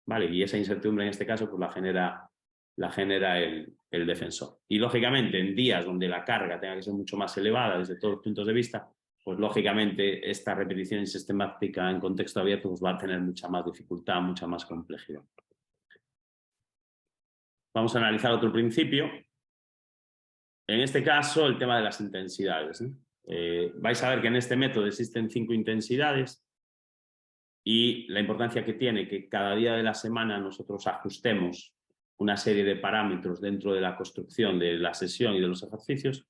¿Vale? Y esa incertidumbre en este caso pues la genera el defensor. Y lógicamente en días donde la carga tenga que ser mucho más elevada desde todos los puntos de vista, pues lógicamente esta repetición sistemática en contexto abierto pues va a tener mucha más dificultad, mucha más complejidad. Vamos a analizar otro principio. En este caso, el tema de las intensidades, ¿no? Vais a ver que en este método existen 5 intensidades y la importancia que tiene que cada día de la semana nosotros ajustemos una serie de parámetros dentro de la construcción de la sesión y de los ejercicios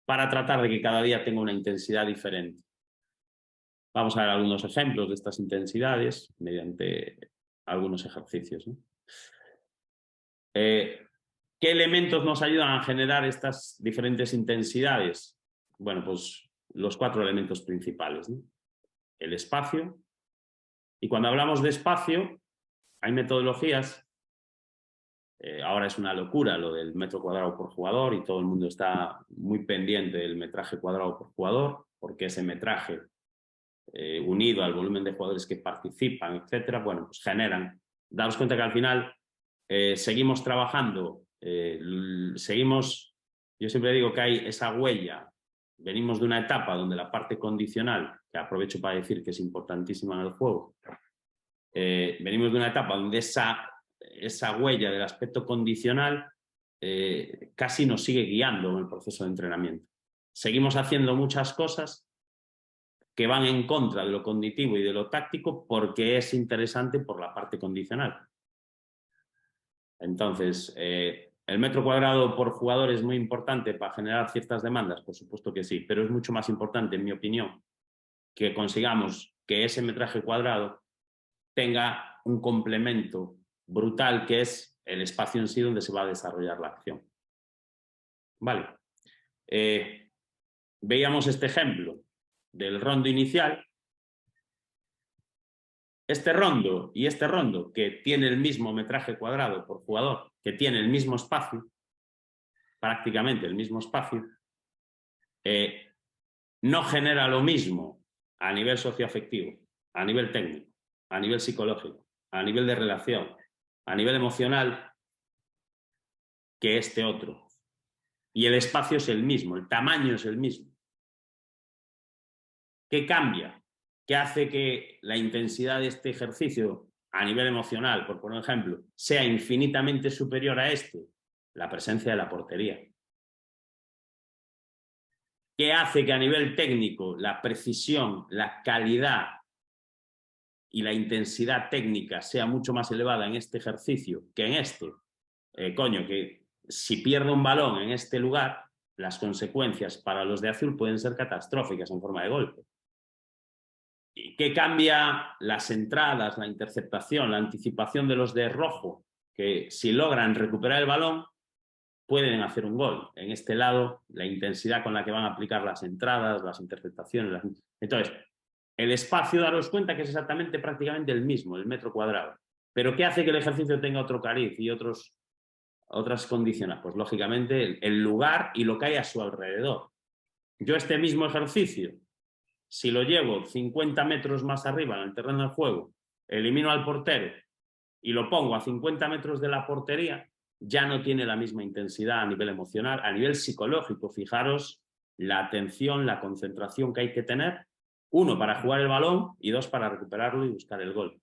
para tratar de que cada día tenga una intensidad diferente. Vamos a ver algunos ejemplos de estas intensidades mediante algunos ejercicios, ¿no? ¿Qué elementos nos ayudan a generar estas diferentes intensidades? Bueno, pues los 4 elementos principales, ¿no? El espacio. Y cuando hablamos de espacio, hay metodologías. Ahora es una locura lo del metro cuadrado por jugador y todo el mundo está muy pendiente del metraje cuadrado por jugador, porque ese metraje unido al volumen de jugadores que participan, etcétera, bueno, pues generan. Daos cuenta que al final seguimos trabajando, seguimos, yo siempre digo que hay esa huella, venimos de una etapa donde la parte condicional, que aprovecho para decir que es importantísima en el juego, venimos de una etapa donde esa huella del aspecto condicional casi nos sigue guiando en el proceso de entrenamiento. Seguimos haciendo muchas cosas que van en contra de lo cognitivo y de lo táctico porque es interesante por la parte condicional. Entonces, ¿el metro cuadrado por jugador es muy importante para generar ciertas demandas? Por supuesto que sí, pero es mucho más importante, en mi opinión, que consigamos que ese metraje cuadrado tenga un complemento brutal que es el espacio en sí donde se va a desarrollar la acción. Vale. Veíamos este ejemplo del rondo inicial. Este rondo y este rondo, que tiene el mismo metraje cuadrado por jugador, que tiene el mismo espacio, prácticamente el mismo espacio, no genera lo mismo a nivel socioafectivo, a nivel técnico, a nivel psicológico, a nivel de relación, a nivel emocional, que este otro. Y el espacio es el mismo, el tamaño es el mismo. ¿Qué cambia? ¿Qué hace que la intensidad de este ejercicio a nivel emocional, por poner un ejemplo, sea infinitamente superior a este? La presencia de la portería. ¿Qué hace que a nivel técnico la precisión, la calidad y la intensidad técnica sea mucho más elevada en este ejercicio que en este? Que si pierdo un balón en este lugar, las consecuencias para los de azul pueden ser catastróficas en forma de golpe. ¿Qué cambia? Las entradas, la interceptación, la anticipación de los de rojo, que si logran recuperar el balón, pueden hacer un gol. En este lado, la intensidad con la que van a aplicar las entradas, las interceptaciones. Entonces, el espacio, daros cuenta que es exactamente prácticamente el mismo, el metro cuadrado. ¿Pero qué hace que el ejercicio tenga otro cariz y otras condiciones? Pues lógicamente el lugar y lo que hay a su alrededor. Yo este mismo ejercicio, si lo llevo 50 metros más arriba en el terreno de juego, elimino al portero y lo pongo a 50 metros de la portería, ya no tiene la misma intensidad a nivel emocional, a nivel psicológico. Fijaros la atención, la concentración que hay que tener, 1 para jugar el balón y 2 para recuperarlo y buscar el gol.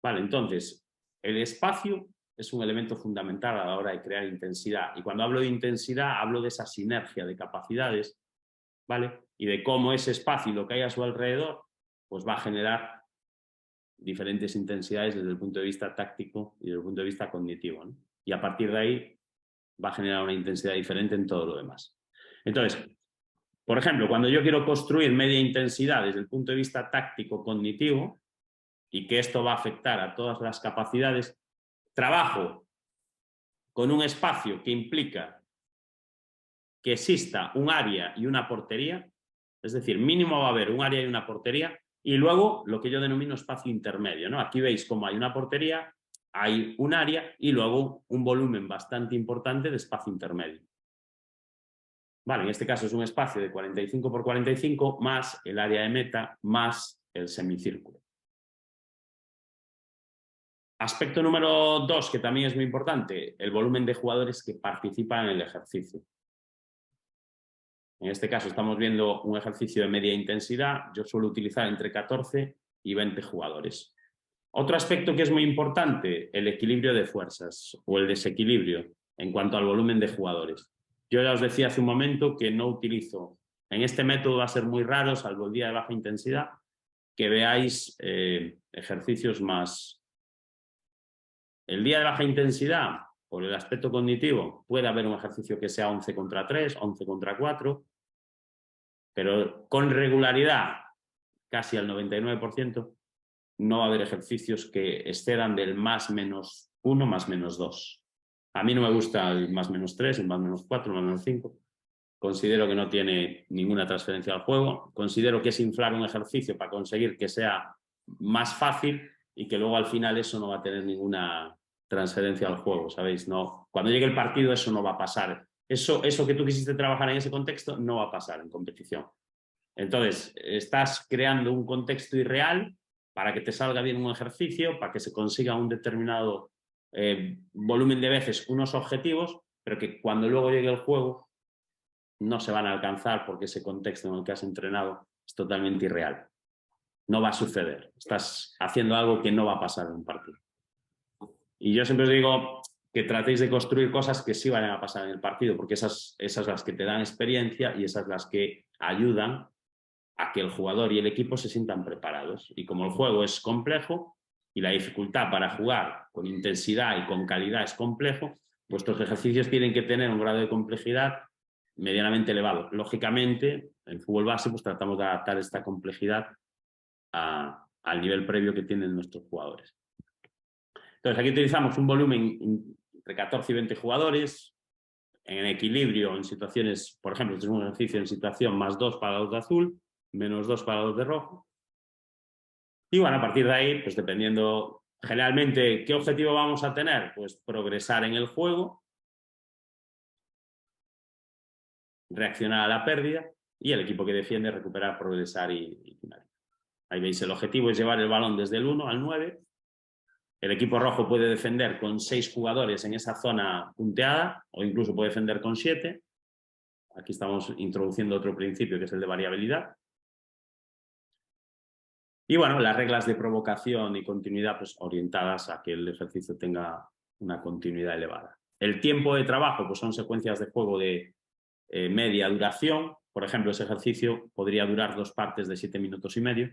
Vale, entonces, el espacio es un elemento fundamental a la hora de crear intensidad. Y cuando hablo de intensidad, hablo de esa sinergia de capacidades, ¿vale? Y de cómo ese espacio y lo que hay a su alrededor, pues va a generar diferentes intensidades desde el punto de vista táctico y desde el punto de vista cognitivo, ¿no? Y a partir de ahí va a generar una intensidad diferente en todo lo demás. Entonces, por ejemplo, cuando yo quiero construir media intensidad desde el punto de vista táctico cognitivo y que esto va a afectar a todas las capacidades, trabajo con un espacio que implica que exista un área y una portería, es decir, mínimo va a haber un área y una portería, y luego lo que yo denomino espacio intermedio, ¿no? Aquí veis cómo hay una portería, hay un área y luego un volumen bastante importante de espacio intermedio. Vale, en este caso es un espacio de 45 por 45 más el área de meta más el semicírculo. Aspecto número 2, que también es muy importante, el volumen de jugadores que participan en el ejercicio. En este caso estamos viendo un ejercicio de media intensidad. Yo suelo utilizar entre 14 y 20 jugadores. Otro aspecto que es muy importante, el equilibrio de fuerzas o el desequilibrio en cuanto al volumen de jugadores. Yo ya os decía hace un momento que no utilizo, en este método va a ser muy raro, salvo el día de baja intensidad, que veáis ejercicios más. El día de baja intensidad, por el aspecto cognitivo, puede haber un ejercicio que sea 11 contra 3, 11 contra 4, pero con regularidad, casi al 99%, no va a haber ejercicios que excedan del más menos 1 más menos 2. A mí no me gusta el +/-3, el +/-4, el +/-5. Considero que no tiene ninguna transferencia al juego. Considero que es inflar un ejercicio para conseguir que sea más fácil y que luego al final eso no va a tener ninguna transferencia al juego, ¿sabéis? No, cuando llegue el partido eso no va a pasar. Eso que tú quisiste trabajar en ese contexto no va a pasar en competición. Entonces, estás creando un contexto irreal para que te salga bien un ejercicio, para que se consiga un determinado volumen de veces unos objetivos, pero que cuando luego llegue el juego no se van a alcanzar porque ese contexto en el que has entrenado es totalmente irreal. No va a suceder. Estás haciendo algo que no va a pasar en un partido. Y yo siempre os digo que tratéis de construir cosas que sí vayan a pasar en el partido, porque esas las que te dan experiencia y esas las que ayudan a que el jugador y el equipo se sientan preparados. Y como el juego es complejo y la dificultad para jugar con intensidad y con calidad es complejo, vuestros ejercicios tienen que tener un grado de complejidad medianamente elevado. Lógicamente, en fútbol base pues tratamos de adaptar esta complejidad al nivel previo que tienen nuestros jugadores. Entonces, aquí utilizamos un volumen entre 14 y 20 jugadores, en equilibrio, en situaciones, por ejemplo, este es un ejercicio en situación +2 para los de azul, -2 para los de rojo. Y bueno, a partir de ahí, pues dependiendo, generalmente, ¿qué objetivo vamos a tener? Pues progresar en el juego, reaccionar a la pérdida y el equipo que defiende recuperar, progresar y finalizar. Ahí veis, el objetivo es llevar el balón desde el 1 al 9. El equipo rojo puede defender con 6 jugadores en esa zona punteada o incluso puede defender con 7. Aquí estamos introduciendo otro principio que es el de variabilidad. Y bueno, las reglas de provocación y continuidad pues orientadas a que el ejercicio tenga una continuidad elevada. El tiempo de trabajo pues son secuencias de juego de media duración. Por ejemplo, ese ejercicio podría durar 2 partes de 7 minutos y medio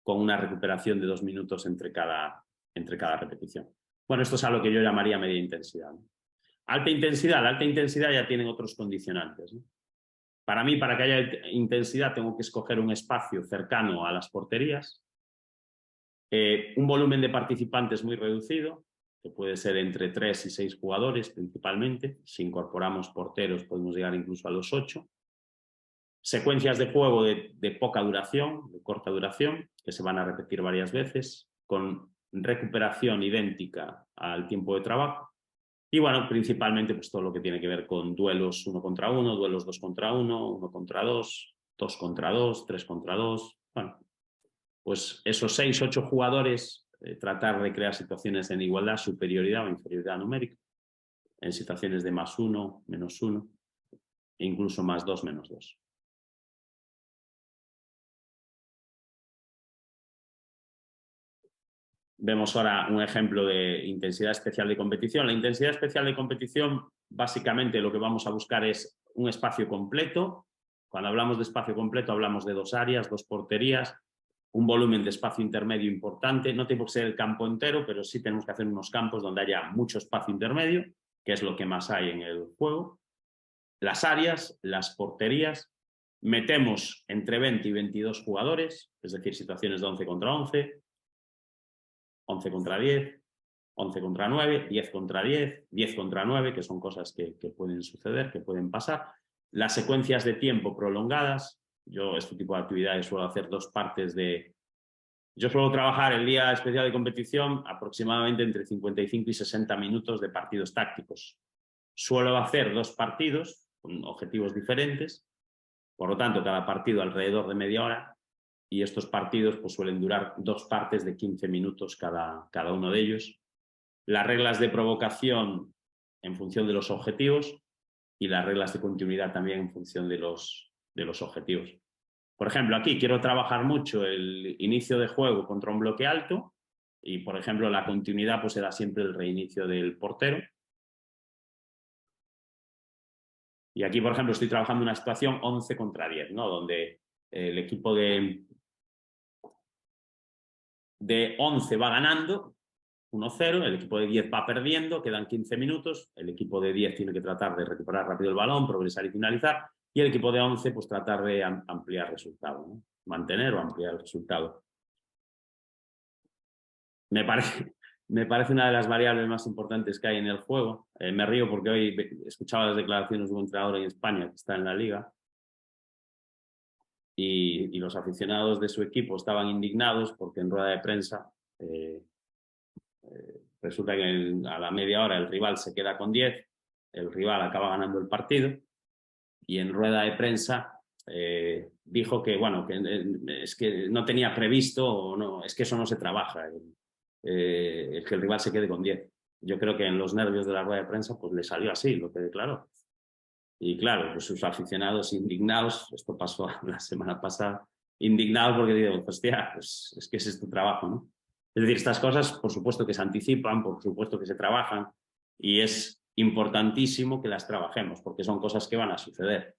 con una recuperación de 2 minutos entre cada repetición. Bueno, esto es a lo que yo llamaría media intensidad, ¿no? Alta intensidad. La alta intensidad ya tienen otros condicionantes, ¿no? Para mí, para que haya intensidad, tengo que escoger un espacio cercano a las porterías, un volumen de participantes muy reducido, que puede ser entre 3 y 6 jugadores principalmente. Si incorporamos porteros podemos llegar incluso a los 8. Secuencias de juego de poca duración, de corta duración, que se van a repetir varias veces, con recuperación idéntica al tiempo de trabajo. Y bueno, principalmente pues todo lo que tiene que ver con duelos 1 contra 1, duelos 2 contra 1, 1 contra 2, 2 contra 2, 3 contra 2. Bueno, pues esos 6, 8 jugadores, tratar de crear situaciones en igualdad, superioridad o inferioridad numérica, en situaciones de +1, -1 e incluso +2, -2. Vemos ahora un ejemplo de intensidad especial de competición. La intensidad especial de competición, básicamente lo que vamos a buscar es un espacio completo. Cuando hablamos de espacio completo hablamos de 2 áreas, 2 porterías, un volumen de espacio intermedio importante. No tiene por qué ser el campo entero, pero sí tenemos que hacer unos campos donde haya mucho espacio intermedio, que es lo que más hay en el juego. Las áreas, las porterías, metemos entre 20 y 22 jugadores, es decir, situaciones de 11 contra 11, 11 contra 10, 11 contra 9, 10 contra 10, 10 contra 9, que son cosas que pueden suceder, que pueden pasar. Las secuencias de tiempo prolongadas. Yo este tipo de actividades suelo hacer 2 partes de... Yo suelo trabajar el día especial de competición aproximadamente entre 55 y 60 minutos de partidos tácticos. Suelo hacer 2 partidos con objetivos diferentes, por lo tanto cada partido alrededor de media hora, y estos partidos pues, suelen durar 2 partes de 15 minutos cada uno de ellos. Las reglas de provocación en función de los objetivos y las reglas de continuidad también en función de los objetivos. Por ejemplo, aquí quiero trabajar mucho el inicio de juego contra un bloque alto y, por ejemplo, la continuidad pues será siempre el reinicio del portero. Y aquí, por ejemplo, estoy trabajando una situación 11 contra 10, ¿no? Donde el equipo de 11 va ganando 1-0, el equipo de 10 va perdiendo, quedan 15 minutos, el equipo de 10 tiene que tratar de recuperar rápido el balón, progresar y finalizar, y el equipo de 11 pues tratar de ampliar el resultado, ¿no? Mantener o ampliar el resultado. Me parece, me parece una de las variables más importantes que hay en el juego. Me río porque hoy escuchaba las declaraciones de un entrenador en España que está en la liga y los aficionados de su equipo estaban indignados porque en rueda de prensa resulta que a la media hora el rival se queda con 10, el rival acaba ganando el partido y en rueda de prensa dijo que, bueno, que es que no tenía previsto, o no, es que eso no se trabaja, es que el rival se quede con 10. Yo creo que en los nervios de la rueda de prensa pues le salió así lo que declaró. Y claro, pues sus aficionados indignados, esto pasó la semana pasada, indignados porque digo, hostia, pues es que ese es tu trabajo, ¿no? Es decir, estas cosas por supuesto que se anticipan, por supuesto que se trabajan y es importantísimo que las trabajemos porque son cosas que van a suceder.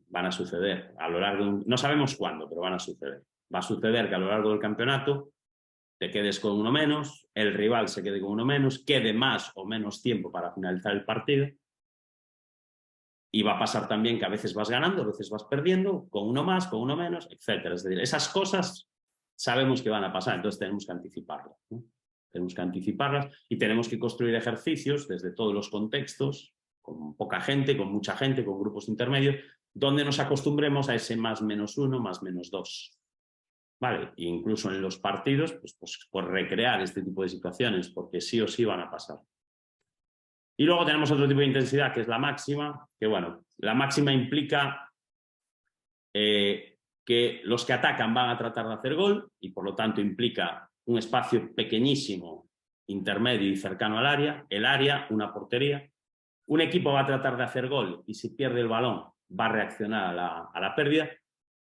Van a suceder a lo largo de no sabemos cuándo, pero van a suceder. Va a suceder que a lo largo del campeonato te quedes con uno menos, el rival se quede con uno menos, quede más o menos tiempo para finalizar el partido. Y va a pasar también que a veces vas ganando, a veces vas perdiendo, con uno más, con uno menos, etc. Es decir, esas cosas sabemos que van a pasar, entonces tenemos que anticiparlas, ¿no? Tenemos que anticiparlas y tenemos que construir ejercicios desde todos los contextos, con poca gente, con mucha gente, con grupos intermedios, donde nos acostumbremos a ese más menos uno, más menos dos. ¿Vale? E incluso en los partidos, pues recrear este tipo de situaciones, porque sí o sí van a pasar. Y luego tenemos otro tipo de intensidad, que es la máxima, que bueno, la máxima implica que los que atacan van a tratar de hacer gol y por lo tanto implica un espacio pequeñísimo, intermedio y cercano al área, el área, una portería. Un equipo va a tratar de hacer gol y si pierde el balón va a reaccionar a la pérdida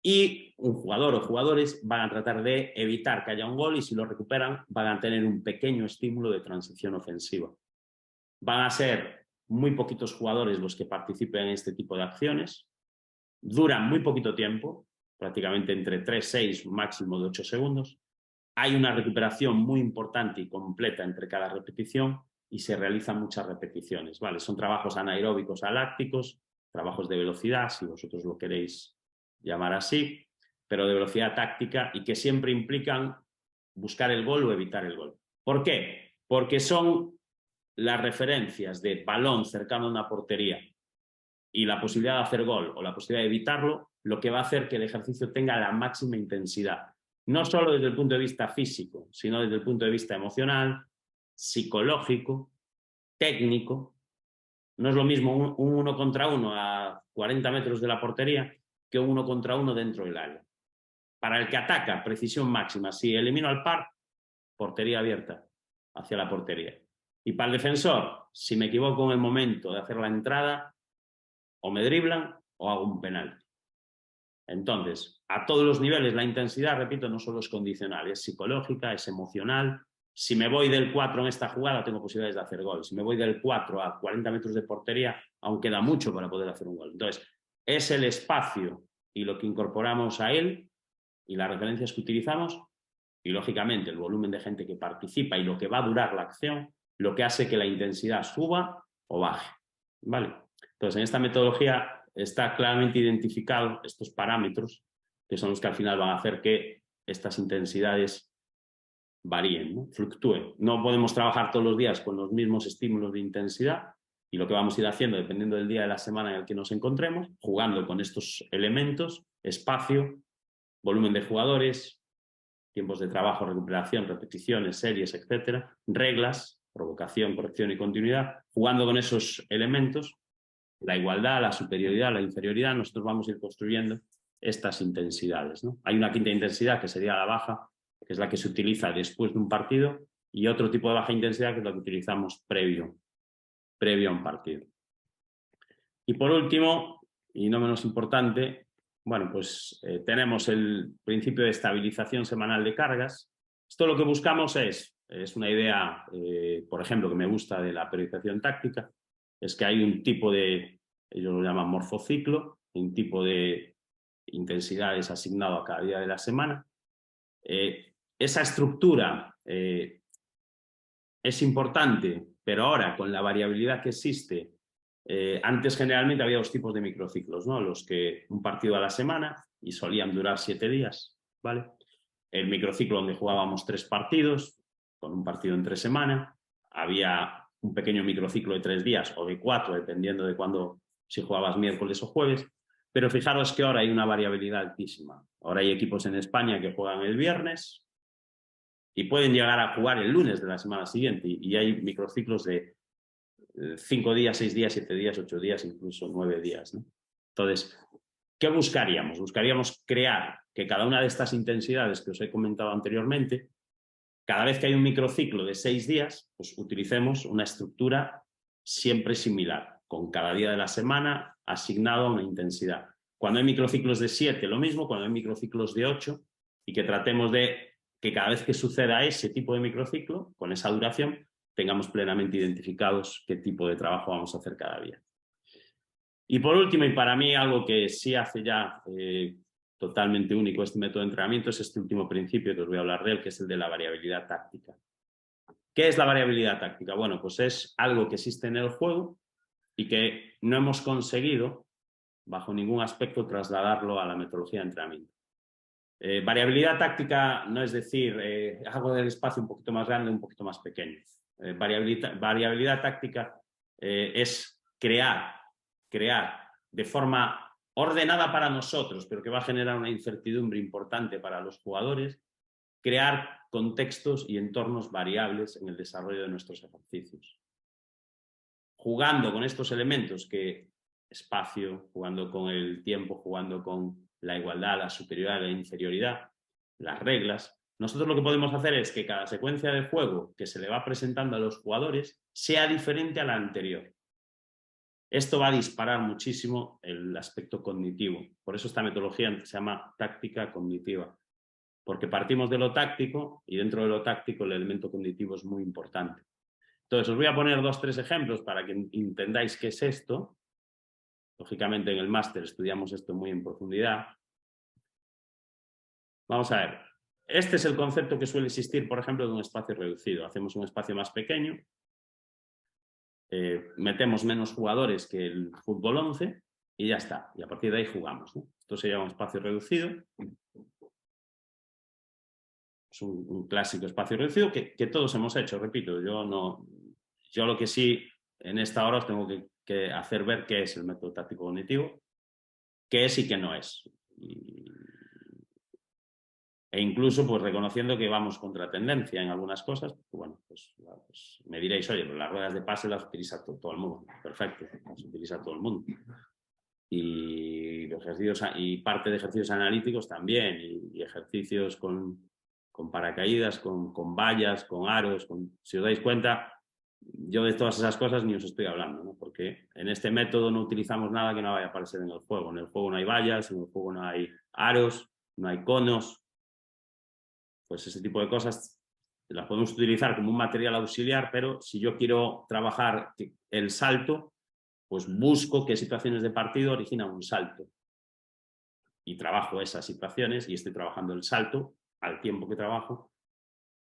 y un jugador o jugadores van a tratar de evitar que haya un gol y si lo recuperan van a tener un pequeño estímulo de transición ofensiva. Van a ser muy poquitos jugadores los que participen en este tipo de acciones, duran muy poquito tiempo, prácticamente entre 3, 6, máximo de 8 segundos. Hay una recuperación muy importante y completa entre cada repetición y se realizan muchas repeticiones, ¿vale? Son trabajos anaeróbicos alácticos, trabajos de velocidad, si vosotros lo queréis llamar así, pero de velocidad táctica y que siempre implican buscar el gol o evitar el gol. ¿Por qué? Porque son las referencias de balón cercano a una portería y la posibilidad de hacer gol o la posibilidad de evitarlo, lo que va a hacer que el ejercicio tenga la máxima intensidad. No solo desde el punto de vista físico, sino desde el punto de vista emocional, psicológico, técnico. No es lo mismo un 1 contra 1 a 40 metros de la portería que un 1 contra 1 dentro del área. Para el que ataca, precisión máxima. Si elimino al par, portería abierta hacia la portería. Y para el defensor, si me equivoco en el momento de hacer la entrada, o me driblan o hago un penalti. Entonces, a todos los niveles la intensidad, repito, no solo es condicional, es psicológica, es emocional. Si me voy del 4 en esta jugada, tengo posibilidades de hacer gol. Si me voy del 4 a 40 metros de portería, aún queda mucho para poder hacer un gol. Entonces, es el espacio y lo que incorporamos a él y las referencias que utilizamos y, lógicamente, el volumen de gente que participa y lo que va a durar la acción, lo que hace que la intensidad suba o baje. ¿Vale? Entonces, en esta metodología está claramente identificado estos parámetros que son los que al final van a hacer que estas intensidades varíen, ¿no? Fluctúen. No podemos trabajar todos los días con los mismos estímulos de intensidad y lo que vamos a ir haciendo, dependiendo del día de la semana en el que nos encontremos, jugando con estos elementos, espacio, volumen de jugadores, tiempos de trabajo, recuperación, repeticiones, series, etcétera, reglas, provocación, corrección y continuidad, jugando con esos elementos, la igualdad, la superioridad, la inferioridad, nosotros vamos a ir construyendo estas intensidades, ¿no? Hay una quinta intensidad que sería la baja, que es la que se utiliza después de un partido, y otro tipo de baja intensidad que es la que utilizamos previo a un partido. Y por último, y no menos importante, bueno, pues tenemos el principio de estabilización semanal de cargas. Esto lo que buscamos es una idea, por ejemplo, que me gusta de la periodización táctica, es que hay un tipo de, ellos lo llaman morfociclo, un tipo de intensidades asignado a cada día de la semana. Esa estructura es importante, pero ahora con la variabilidad que existe, antes generalmente había 2 tipos de microciclos, ¿no? Los que un partido a la semana y solían durar 7 días, ¿vale? el microciclo donde jugábamos 3 partidos, con un partido entre semana. Había un pequeño microciclo de 3 días o de 4, dependiendo de cuándo, si jugabas miércoles o jueves. Pero fijaros que ahora hay una variabilidad altísima. Ahora hay equipos en España que juegan el viernes y pueden llegar a jugar el lunes de la semana siguiente. Y hay microciclos de 5 días, 6 días, 7 días, 8 días, incluso 9 días, ¿no? Entonces, ¿qué buscaríamos? Buscaríamos crear que cada una de estas intensidades que os he comentado anteriormente, cada vez que hay un microciclo de 6 días, pues utilicemos una estructura siempre similar, con cada día de la semana asignado a una intensidad. Cuando hay microciclos de 7, lo mismo, cuando hay microciclos de 8, y que tratemos de que cada vez que suceda ese tipo de microciclo, con esa duración, tengamos plenamente identificados qué tipo de trabajo vamos a hacer cada día. Y por último, y para mí algo que sí hace ya totalmente único este método de entrenamiento, es este último principio que os voy a hablar de él, que es el de la variabilidad táctica. ¿Qué es la variabilidad táctica? Bueno, pues es algo que existe en el juego y que no hemos conseguido, bajo ningún aspecto, trasladarlo a la metodología de entrenamiento. Variabilidad táctica no es decir, hago del espacio un poquito más grande, un poquito más pequeño. Variabilidad táctica es crear de forma ordenada para nosotros, pero que va a generar una incertidumbre importante para los jugadores, crear contextos y entornos variables en el desarrollo de nuestros ejercicios. Jugando con estos elementos que espacio, jugando con el tiempo, jugando con la igualdad, la superioridad, la inferioridad, las reglas, nosotros lo que podemos hacer es que cada secuencia de juego que se le va presentando a los jugadores sea diferente a la anterior. Esto va a disparar muchísimo el aspecto cognitivo. Por eso esta metodología se llama táctica cognitiva. Porque partimos de lo táctico y dentro de lo táctico el elemento cognitivo es muy importante. Entonces os voy a poner 2 o 3 ejemplos para que entendáis qué es esto. Lógicamente en el máster estudiamos esto muy en profundidad. Vamos a ver. Este es el concepto que suele existir, por ejemplo, de un espacio reducido. Hacemos un espacio más pequeño. Metemos menos jugadores que el fútbol 11 y ya está. Y a partir de ahí jugamos, ¿no? Esto se llama un espacio reducido. Es un clásico espacio reducido que todos hemos hecho, repito. Yo lo que sí en esta hora os tengo que hacer ver qué es el método táctico cognitivo, qué es y qué no es. E incluso pues reconociendo que vamos contra tendencia en algunas cosas, bueno, pues me diréis, oye, pues las ruedas de pase las utiliza todo el mundo. Perfecto, las utiliza todo el mundo. Y ejercicios, y parte de ejercicios analíticos también, y ejercicios con paracaídas, con vallas, con aros, si os dais cuenta, yo de todas esas cosas ni os estoy hablando, ¿no? Porque en este método no utilizamos nada que no vaya a aparecer en el juego. En el juego no hay vallas, en el juego no hay aros, no hay conos. Pues ese tipo de cosas las podemos utilizar como un material auxiliar, pero si yo quiero trabajar el salto, pues busco qué situaciones de partido originan un salto. Y trabajo esas situaciones y estoy trabajando el salto al tiempo que trabajo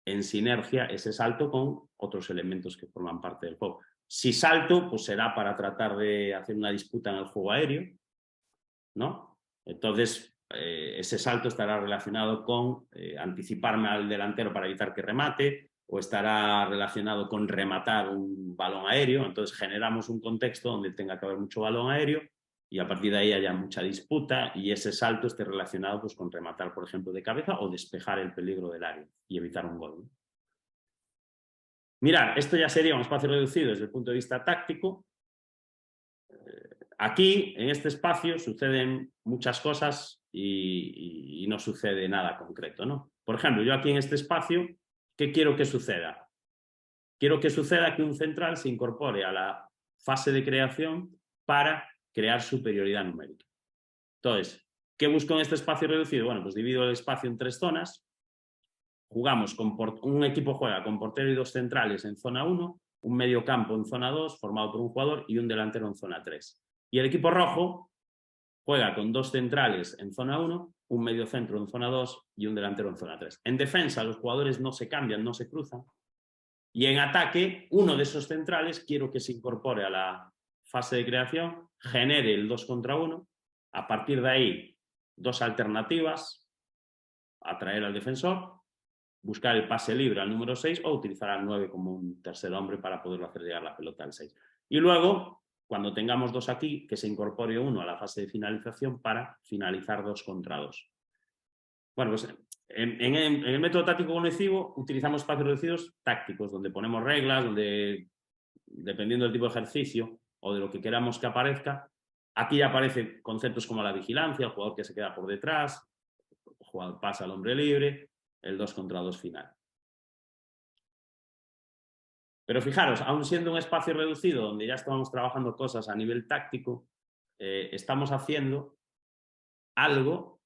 en sinergia ese salto con otros elementos que forman parte del juego. Si salto, pues será para tratar de hacer una disputa en el juego aéreo, ¿no? Entonces, ese salto estará relacionado con anticiparme al delantero para evitar que remate, o estará relacionado con rematar un balón aéreo. Entonces generamos un contexto donde tenga que haber mucho balón aéreo y a partir de ahí haya mucha disputa y ese salto esté relacionado pues, con rematar, por ejemplo, de cabeza o despejar el peligro del área y evitar un gol, ¿no? Mirad, esto ya sería un espacio reducido desde el punto de vista táctico. Aquí, en este espacio, suceden muchas cosas y no sucede nada concreto, ¿no? Por ejemplo, yo aquí en este espacio, ¿qué quiero que suceda? Quiero que suceda que un central se incorpore a la fase de creación para crear superioridad numérica. Entonces, ¿qué busco en este espacio reducido? Bueno, pues divido el espacio en 3 zonas. Jugamos un equipo juega con portero y 2 centrales en zona 1, un medio campo en zona 2 formado por un jugador y un delantero en zona 3. Y el equipo rojo juega con 2 centrales en zona 1, un medio centro en zona 2 y un delantero en zona 3. En defensa los jugadores no se cambian, no se cruzan. Y en ataque, uno de esos centrales quiero que se incorpore a la fase de creación, genere el 2 contra 1. A partir de ahí, 2 alternativas. atraer al defensor, buscar el pase libre al número 6 o utilizar al 9 como un tercer hombre para poderlo hacer llegar la pelota al 6. Y luego, cuando tengamos 2 aquí, que se incorpore uno a la fase de finalización para finalizar 2 contra 2. Bueno, pues en el método táctico cognitivo utilizamos espacios reducidos tácticos, donde ponemos reglas, donde, dependiendo del tipo de ejercicio o de lo que queramos que aparezca, aquí aparecen conceptos como la vigilancia, el jugador que se queda por detrás, el jugador pasa al hombre libre, el 2 contra 2 final. Pero fijaros, aun siendo un espacio reducido donde ya estamos trabajando cosas a nivel táctico, estamos haciendo algo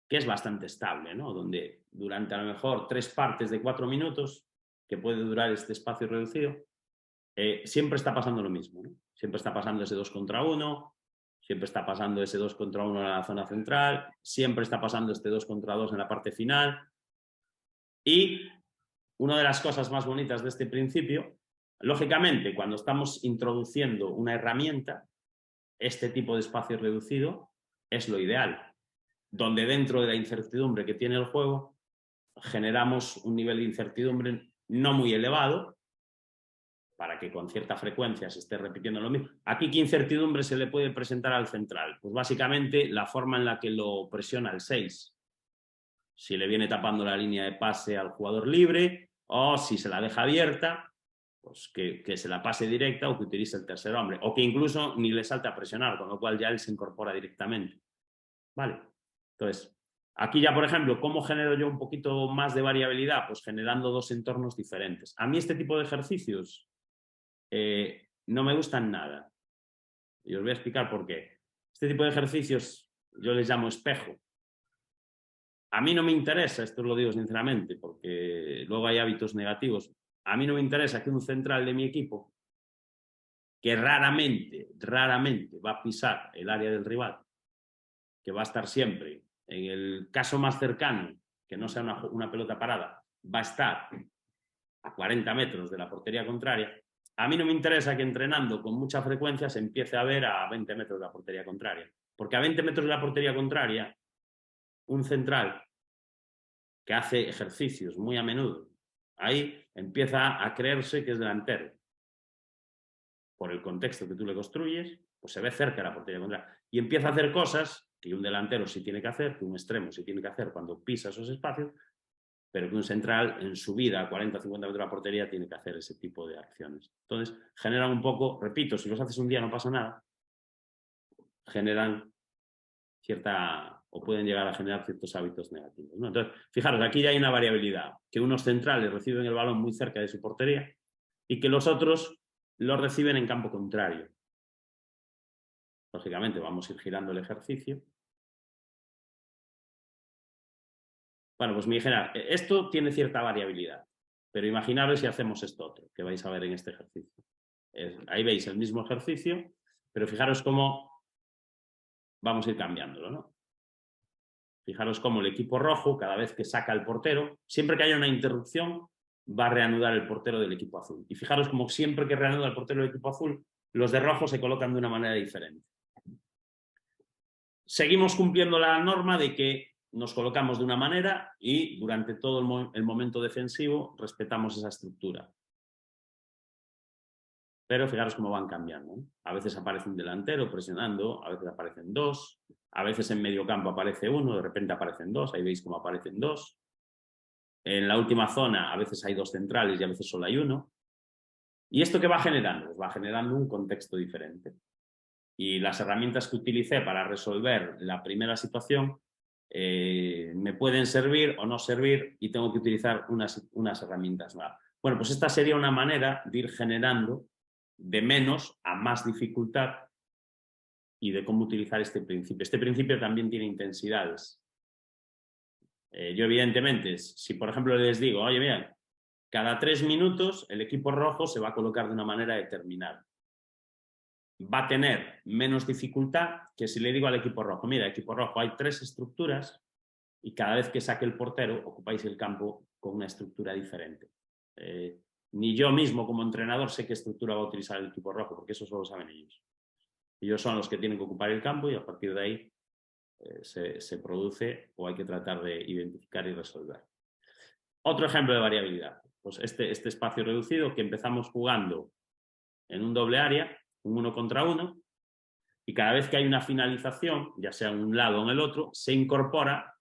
que es bastante estable, ¿no? Donde durante a lo mejor 3 partes de 4 minutos, que puede durar este espacio reducido, siempre está pasando lo mismo, ¿no? Siempre está pasando ese 2 contra 1, siempre está pasando ese 2 contra 1 en la zona central, siempre está pasando este 2 contra 2 en la parte final. Y una de las cosas más bonitas de este principio, lógicamente, cuando estamos introduciendo una herramienta, este tipo de espacio reducido es lo ideal, donde dentro de la incertidumbre que tiene el juego, generamos un nivel de incertidumbre no muy elevado, para que con cierta frecuencia se esté repitiendo lo mismo. Aquí, ¿qué incertidumbre se le puede presentar al central? Pues básicamente la forma en la que lo presiona el 6. Si le viene tapando la línea de pase al jugador libre, o si se la deja abierta, pues que se la pase directa o que utilice el tercer hombre, o que incluso ni le salte a presionar, con lo cual ya él se incorpora directamente. ¿Vale? Entonces, aquí ya, por ejemplo, ¿cómo genero yo un poquito más de variabilidad? Pues generando 2 entornos diferentes. A mí este tipo de ejercicios no me gustan nada. Y os voy a explicar por qué. Este tipo de ejercicios yo les llamo espejo. A mí no me interesa, esto lo digo sinceramente, porque luego hay hábitos negativos. A mí no me interesa que un central de mi equipo, que raramente va a pisar el área del rival, que va a estar siempre, en el caso más cercano, que no sea una pelota parada, va a estar a 40 metros de la portería contraria. A mí no me interesa que entrenando con mucha frecuencia se empiece a ver a 20 metros de la portería contraria, porque a 20 metros de la portería contraria, un central que hace ejercicios muy a menudo, ahí empieza a creerse que es delantero. Por el contexto que tú le construyes, pues se ve cerca de la portería contraria. Y empieza a hacer cosas que un delantero sí tiene que hacer, que un extremo sí tiene que hacer cuando pisa esos espacios, pero que un central en su vida a 40 o 50 metros de la portería tiene que hacer ese tipo de acciones. Entonces, generan un poco, repito, si los haces un día no pasa nada, generan cierta, o pueden llegar a generar ciertos hábitos negativos, ¿no? Entonces, fijaros, aquí ya hay una variabilidad, que unos centrales reciben el balón muy cerca de su portería y que los otros lo reciben en campo contrario. Lógicamente, vamos a ir girando el ejercicio. Bueno, pues me dijera, esto tiene cierta variabilidad, pero imaginaros si hacemos esto otro, que vais a ver en este ejercicio. Ahí veis el mismo ejercicio, pero fijaros cómo vamos a ir cambiándolo, ¿no? Fijaros cómo el equipo rojo, cada vez que saca el portero, siempre que haya una interrupción, va a reanudar el portero del equipo azul. Y fijaros cómo siempre que reanuda el portero del equipo azul, los de rojo se colocan de una manera diferente. Seguimos cumpliendo la norma de que nos colocamos de una manera y durante todo el momento defensivo respetamos esa estructura. Pero fijaros cómo van cambiando, ¿no? A veces aparece un delantero presionando, a veces aparecen 2, a veces en medio campo aparece 1, de repente aparecen 2, ahí veis cómo aparecen 2. En la última zona a veces hay 2 centrales y a veces solo hay 1. ¿Y esto qué va generando? Pues va generando un contexto diferente. Y las herramientas que utilicé para resolver la primera situación me pueden servir o no servir y tengo que utilizar unas herramientas nuevas. Bueno, pues esta sería una manera de ir generando de menos a más dificultad y de cómo utilizar este principio. Este principio también tiene intensidades. Yo evidentemente, si por ejemplo les digo, oye, mira, cada 3 minutos el equipo rojo se va a colocar de una manera determinada. Va a tener menos dificultad que si le digo al equipo rojo, mira, equipo rojo, hay 3 estructuras y cada vez que saque el portero ocupáis el campo con una estructura diferente. Ni yo mismo como entrenador sé qué estructura va a utilizar el equipo rojo, porque eso solo lo saben ellos. Ellos son los que tienen que ocupar el campo y a partir de ahí se produce o hay que tratar de identificar y resolver. Otro ejemplo de variabilidad, pues este espacio reducido que empezamos jugando en un doble área, un 1 contra 1, y cada vez que hay una finalización, ya sea en un lado o en el otro, se incorpora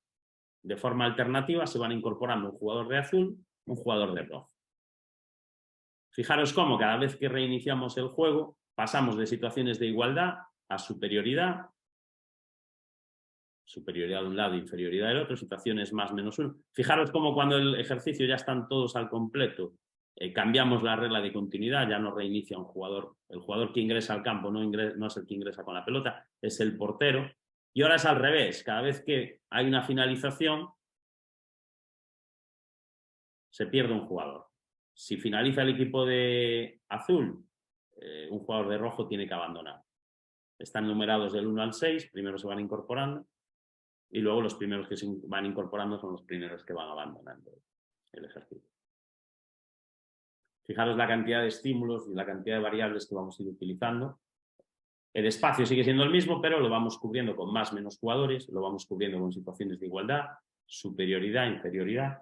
de forma alternativa, se van incorporando un jugador de azul, un jugador de rojo. Fijaros cómo cada vez que reiniciamos el juego pasamos de situaciones de igualdad a superioridad, superioridad de un lado, inferioridad del otro, situaciones más menos uno. Fijaros cómo cuando el ejercicio ya están todos al completo, cambiamos la regla de continuidad, ya no reinicia un jugador. El jugador que ingresa al campo no es el que ingresa con la pelota, es el portero. Y ahora es al revés, cada vez que hay una finalización, se pierde un jugador. Si finaliza el equipo de azul, un jugador de rojo tiene que abandonar. Están numerados del 1 al 6, primero se van incorporando y luego los primeros que se van incorporando son los primeros que van abandonando el ejercicio. Fijaros la cantidad de estímulos y la cantidad de variables que vamos a ir utilizando. El espacio sigue siendo el mismo, pero lo vamos cubriendo con más o menos jugadores, lo vamos cubriendo con situaciones de igualdad, superioridad, inferioridad,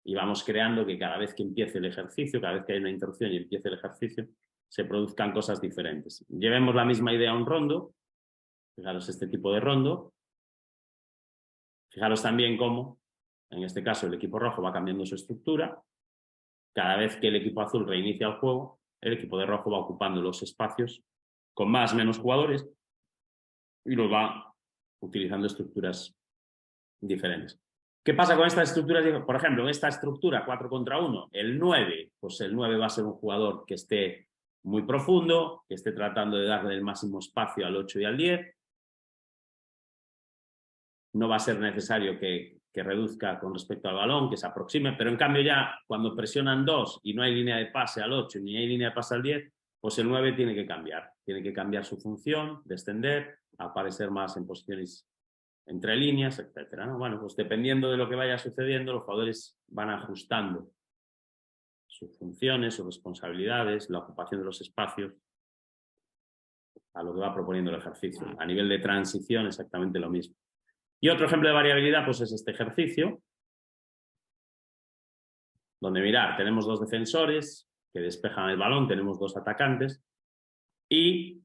y vamos creando que cada vez que empiece el ejercicio, cada vez que hay una interrupción y empiece el ejercicio, se produzcan cosas diferentes. Llevemos la misma idea a un rondo, fijaros este tipo de rondo, fijaros también cómo, en este caso el equipo rojo va cambiando su estructura, cada vez que el equipo azul reinicia el juego, el equipo de rojo va ocupando los espacios con más o menos jugadores y los va utilizando estructuras diferentes. ¿Qué pasa con estas estructuras? Por ejemplo, en esta estructura 4 contra 1, el 9, pues el 9 va a ser un jugador que esté muy profundo, que esté tratando de darle el máximo espacio al 8 y al 10. No va a ser necesario que reduzca con respecto al balón, que se aproxime, pero en cambio ya cuando presionan 2 y no hay línea de pase al 8 ni hay línea de pase al 10, pues el 9 tiene que cambiar su función, descender, aparecer más en posiciones entre líneas, etcétera, ¿no? Bueno, pues dependiendo de lo que vaya sucediendo, los jugadores van ajustando sus funciones, sus responsabilidades, la ocupación de los espacios a lo que va proponiendo el ejercicio. A nivel de transición, exactamente lo mismo. Y otro ejemplo de variabilidad pues es este ejercicio, donde mirar, tenemos dos defensores que despejan el balón, tenemos dos atacantes y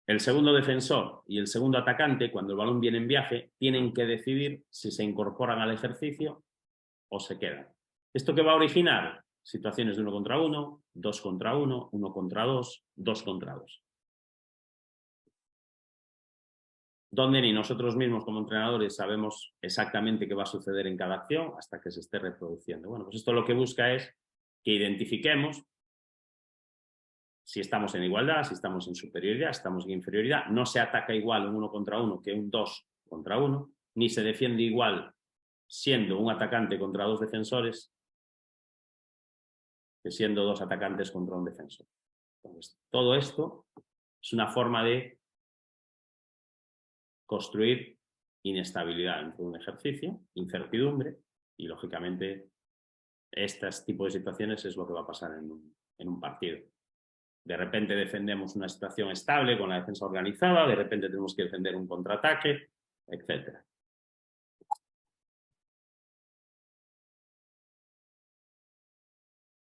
el segundo defensor y el segundo atacante, cuando el balón viene en viaje, tienen que decidir si se incorporan al ejercicio o se quedan. ¿Esto qué va a originar? Situaciones de 1 contra 1, 2 contra 1, 1 contra 2, 2 contra 2. Donde ni nosotros mismos como entrenadores sabemos exactamente qué va a suceder en cada acción hasta que se esté reproduciendo. Bueno, pues esto lo que busca es que identifiquemos si estamos en igualdad, si estamos en superioridad, si estamos en inferioridad. No se ataca igual un 1 contra 1 que un 2 contra 1, ni se defiende igual siendo un atacante contra dos defensores que siendo dos atacantes contra un defensor. Entonces, todo esto es una forma de construir inestabilidad dentro de un ejercicio, incertidumbre, y lógicamente este tipo de situaciones es lo que va a pasar en un partido. De repente defendemos una situación estable con la defensa organizada, de repente tenemos que defender un contraataque, etc.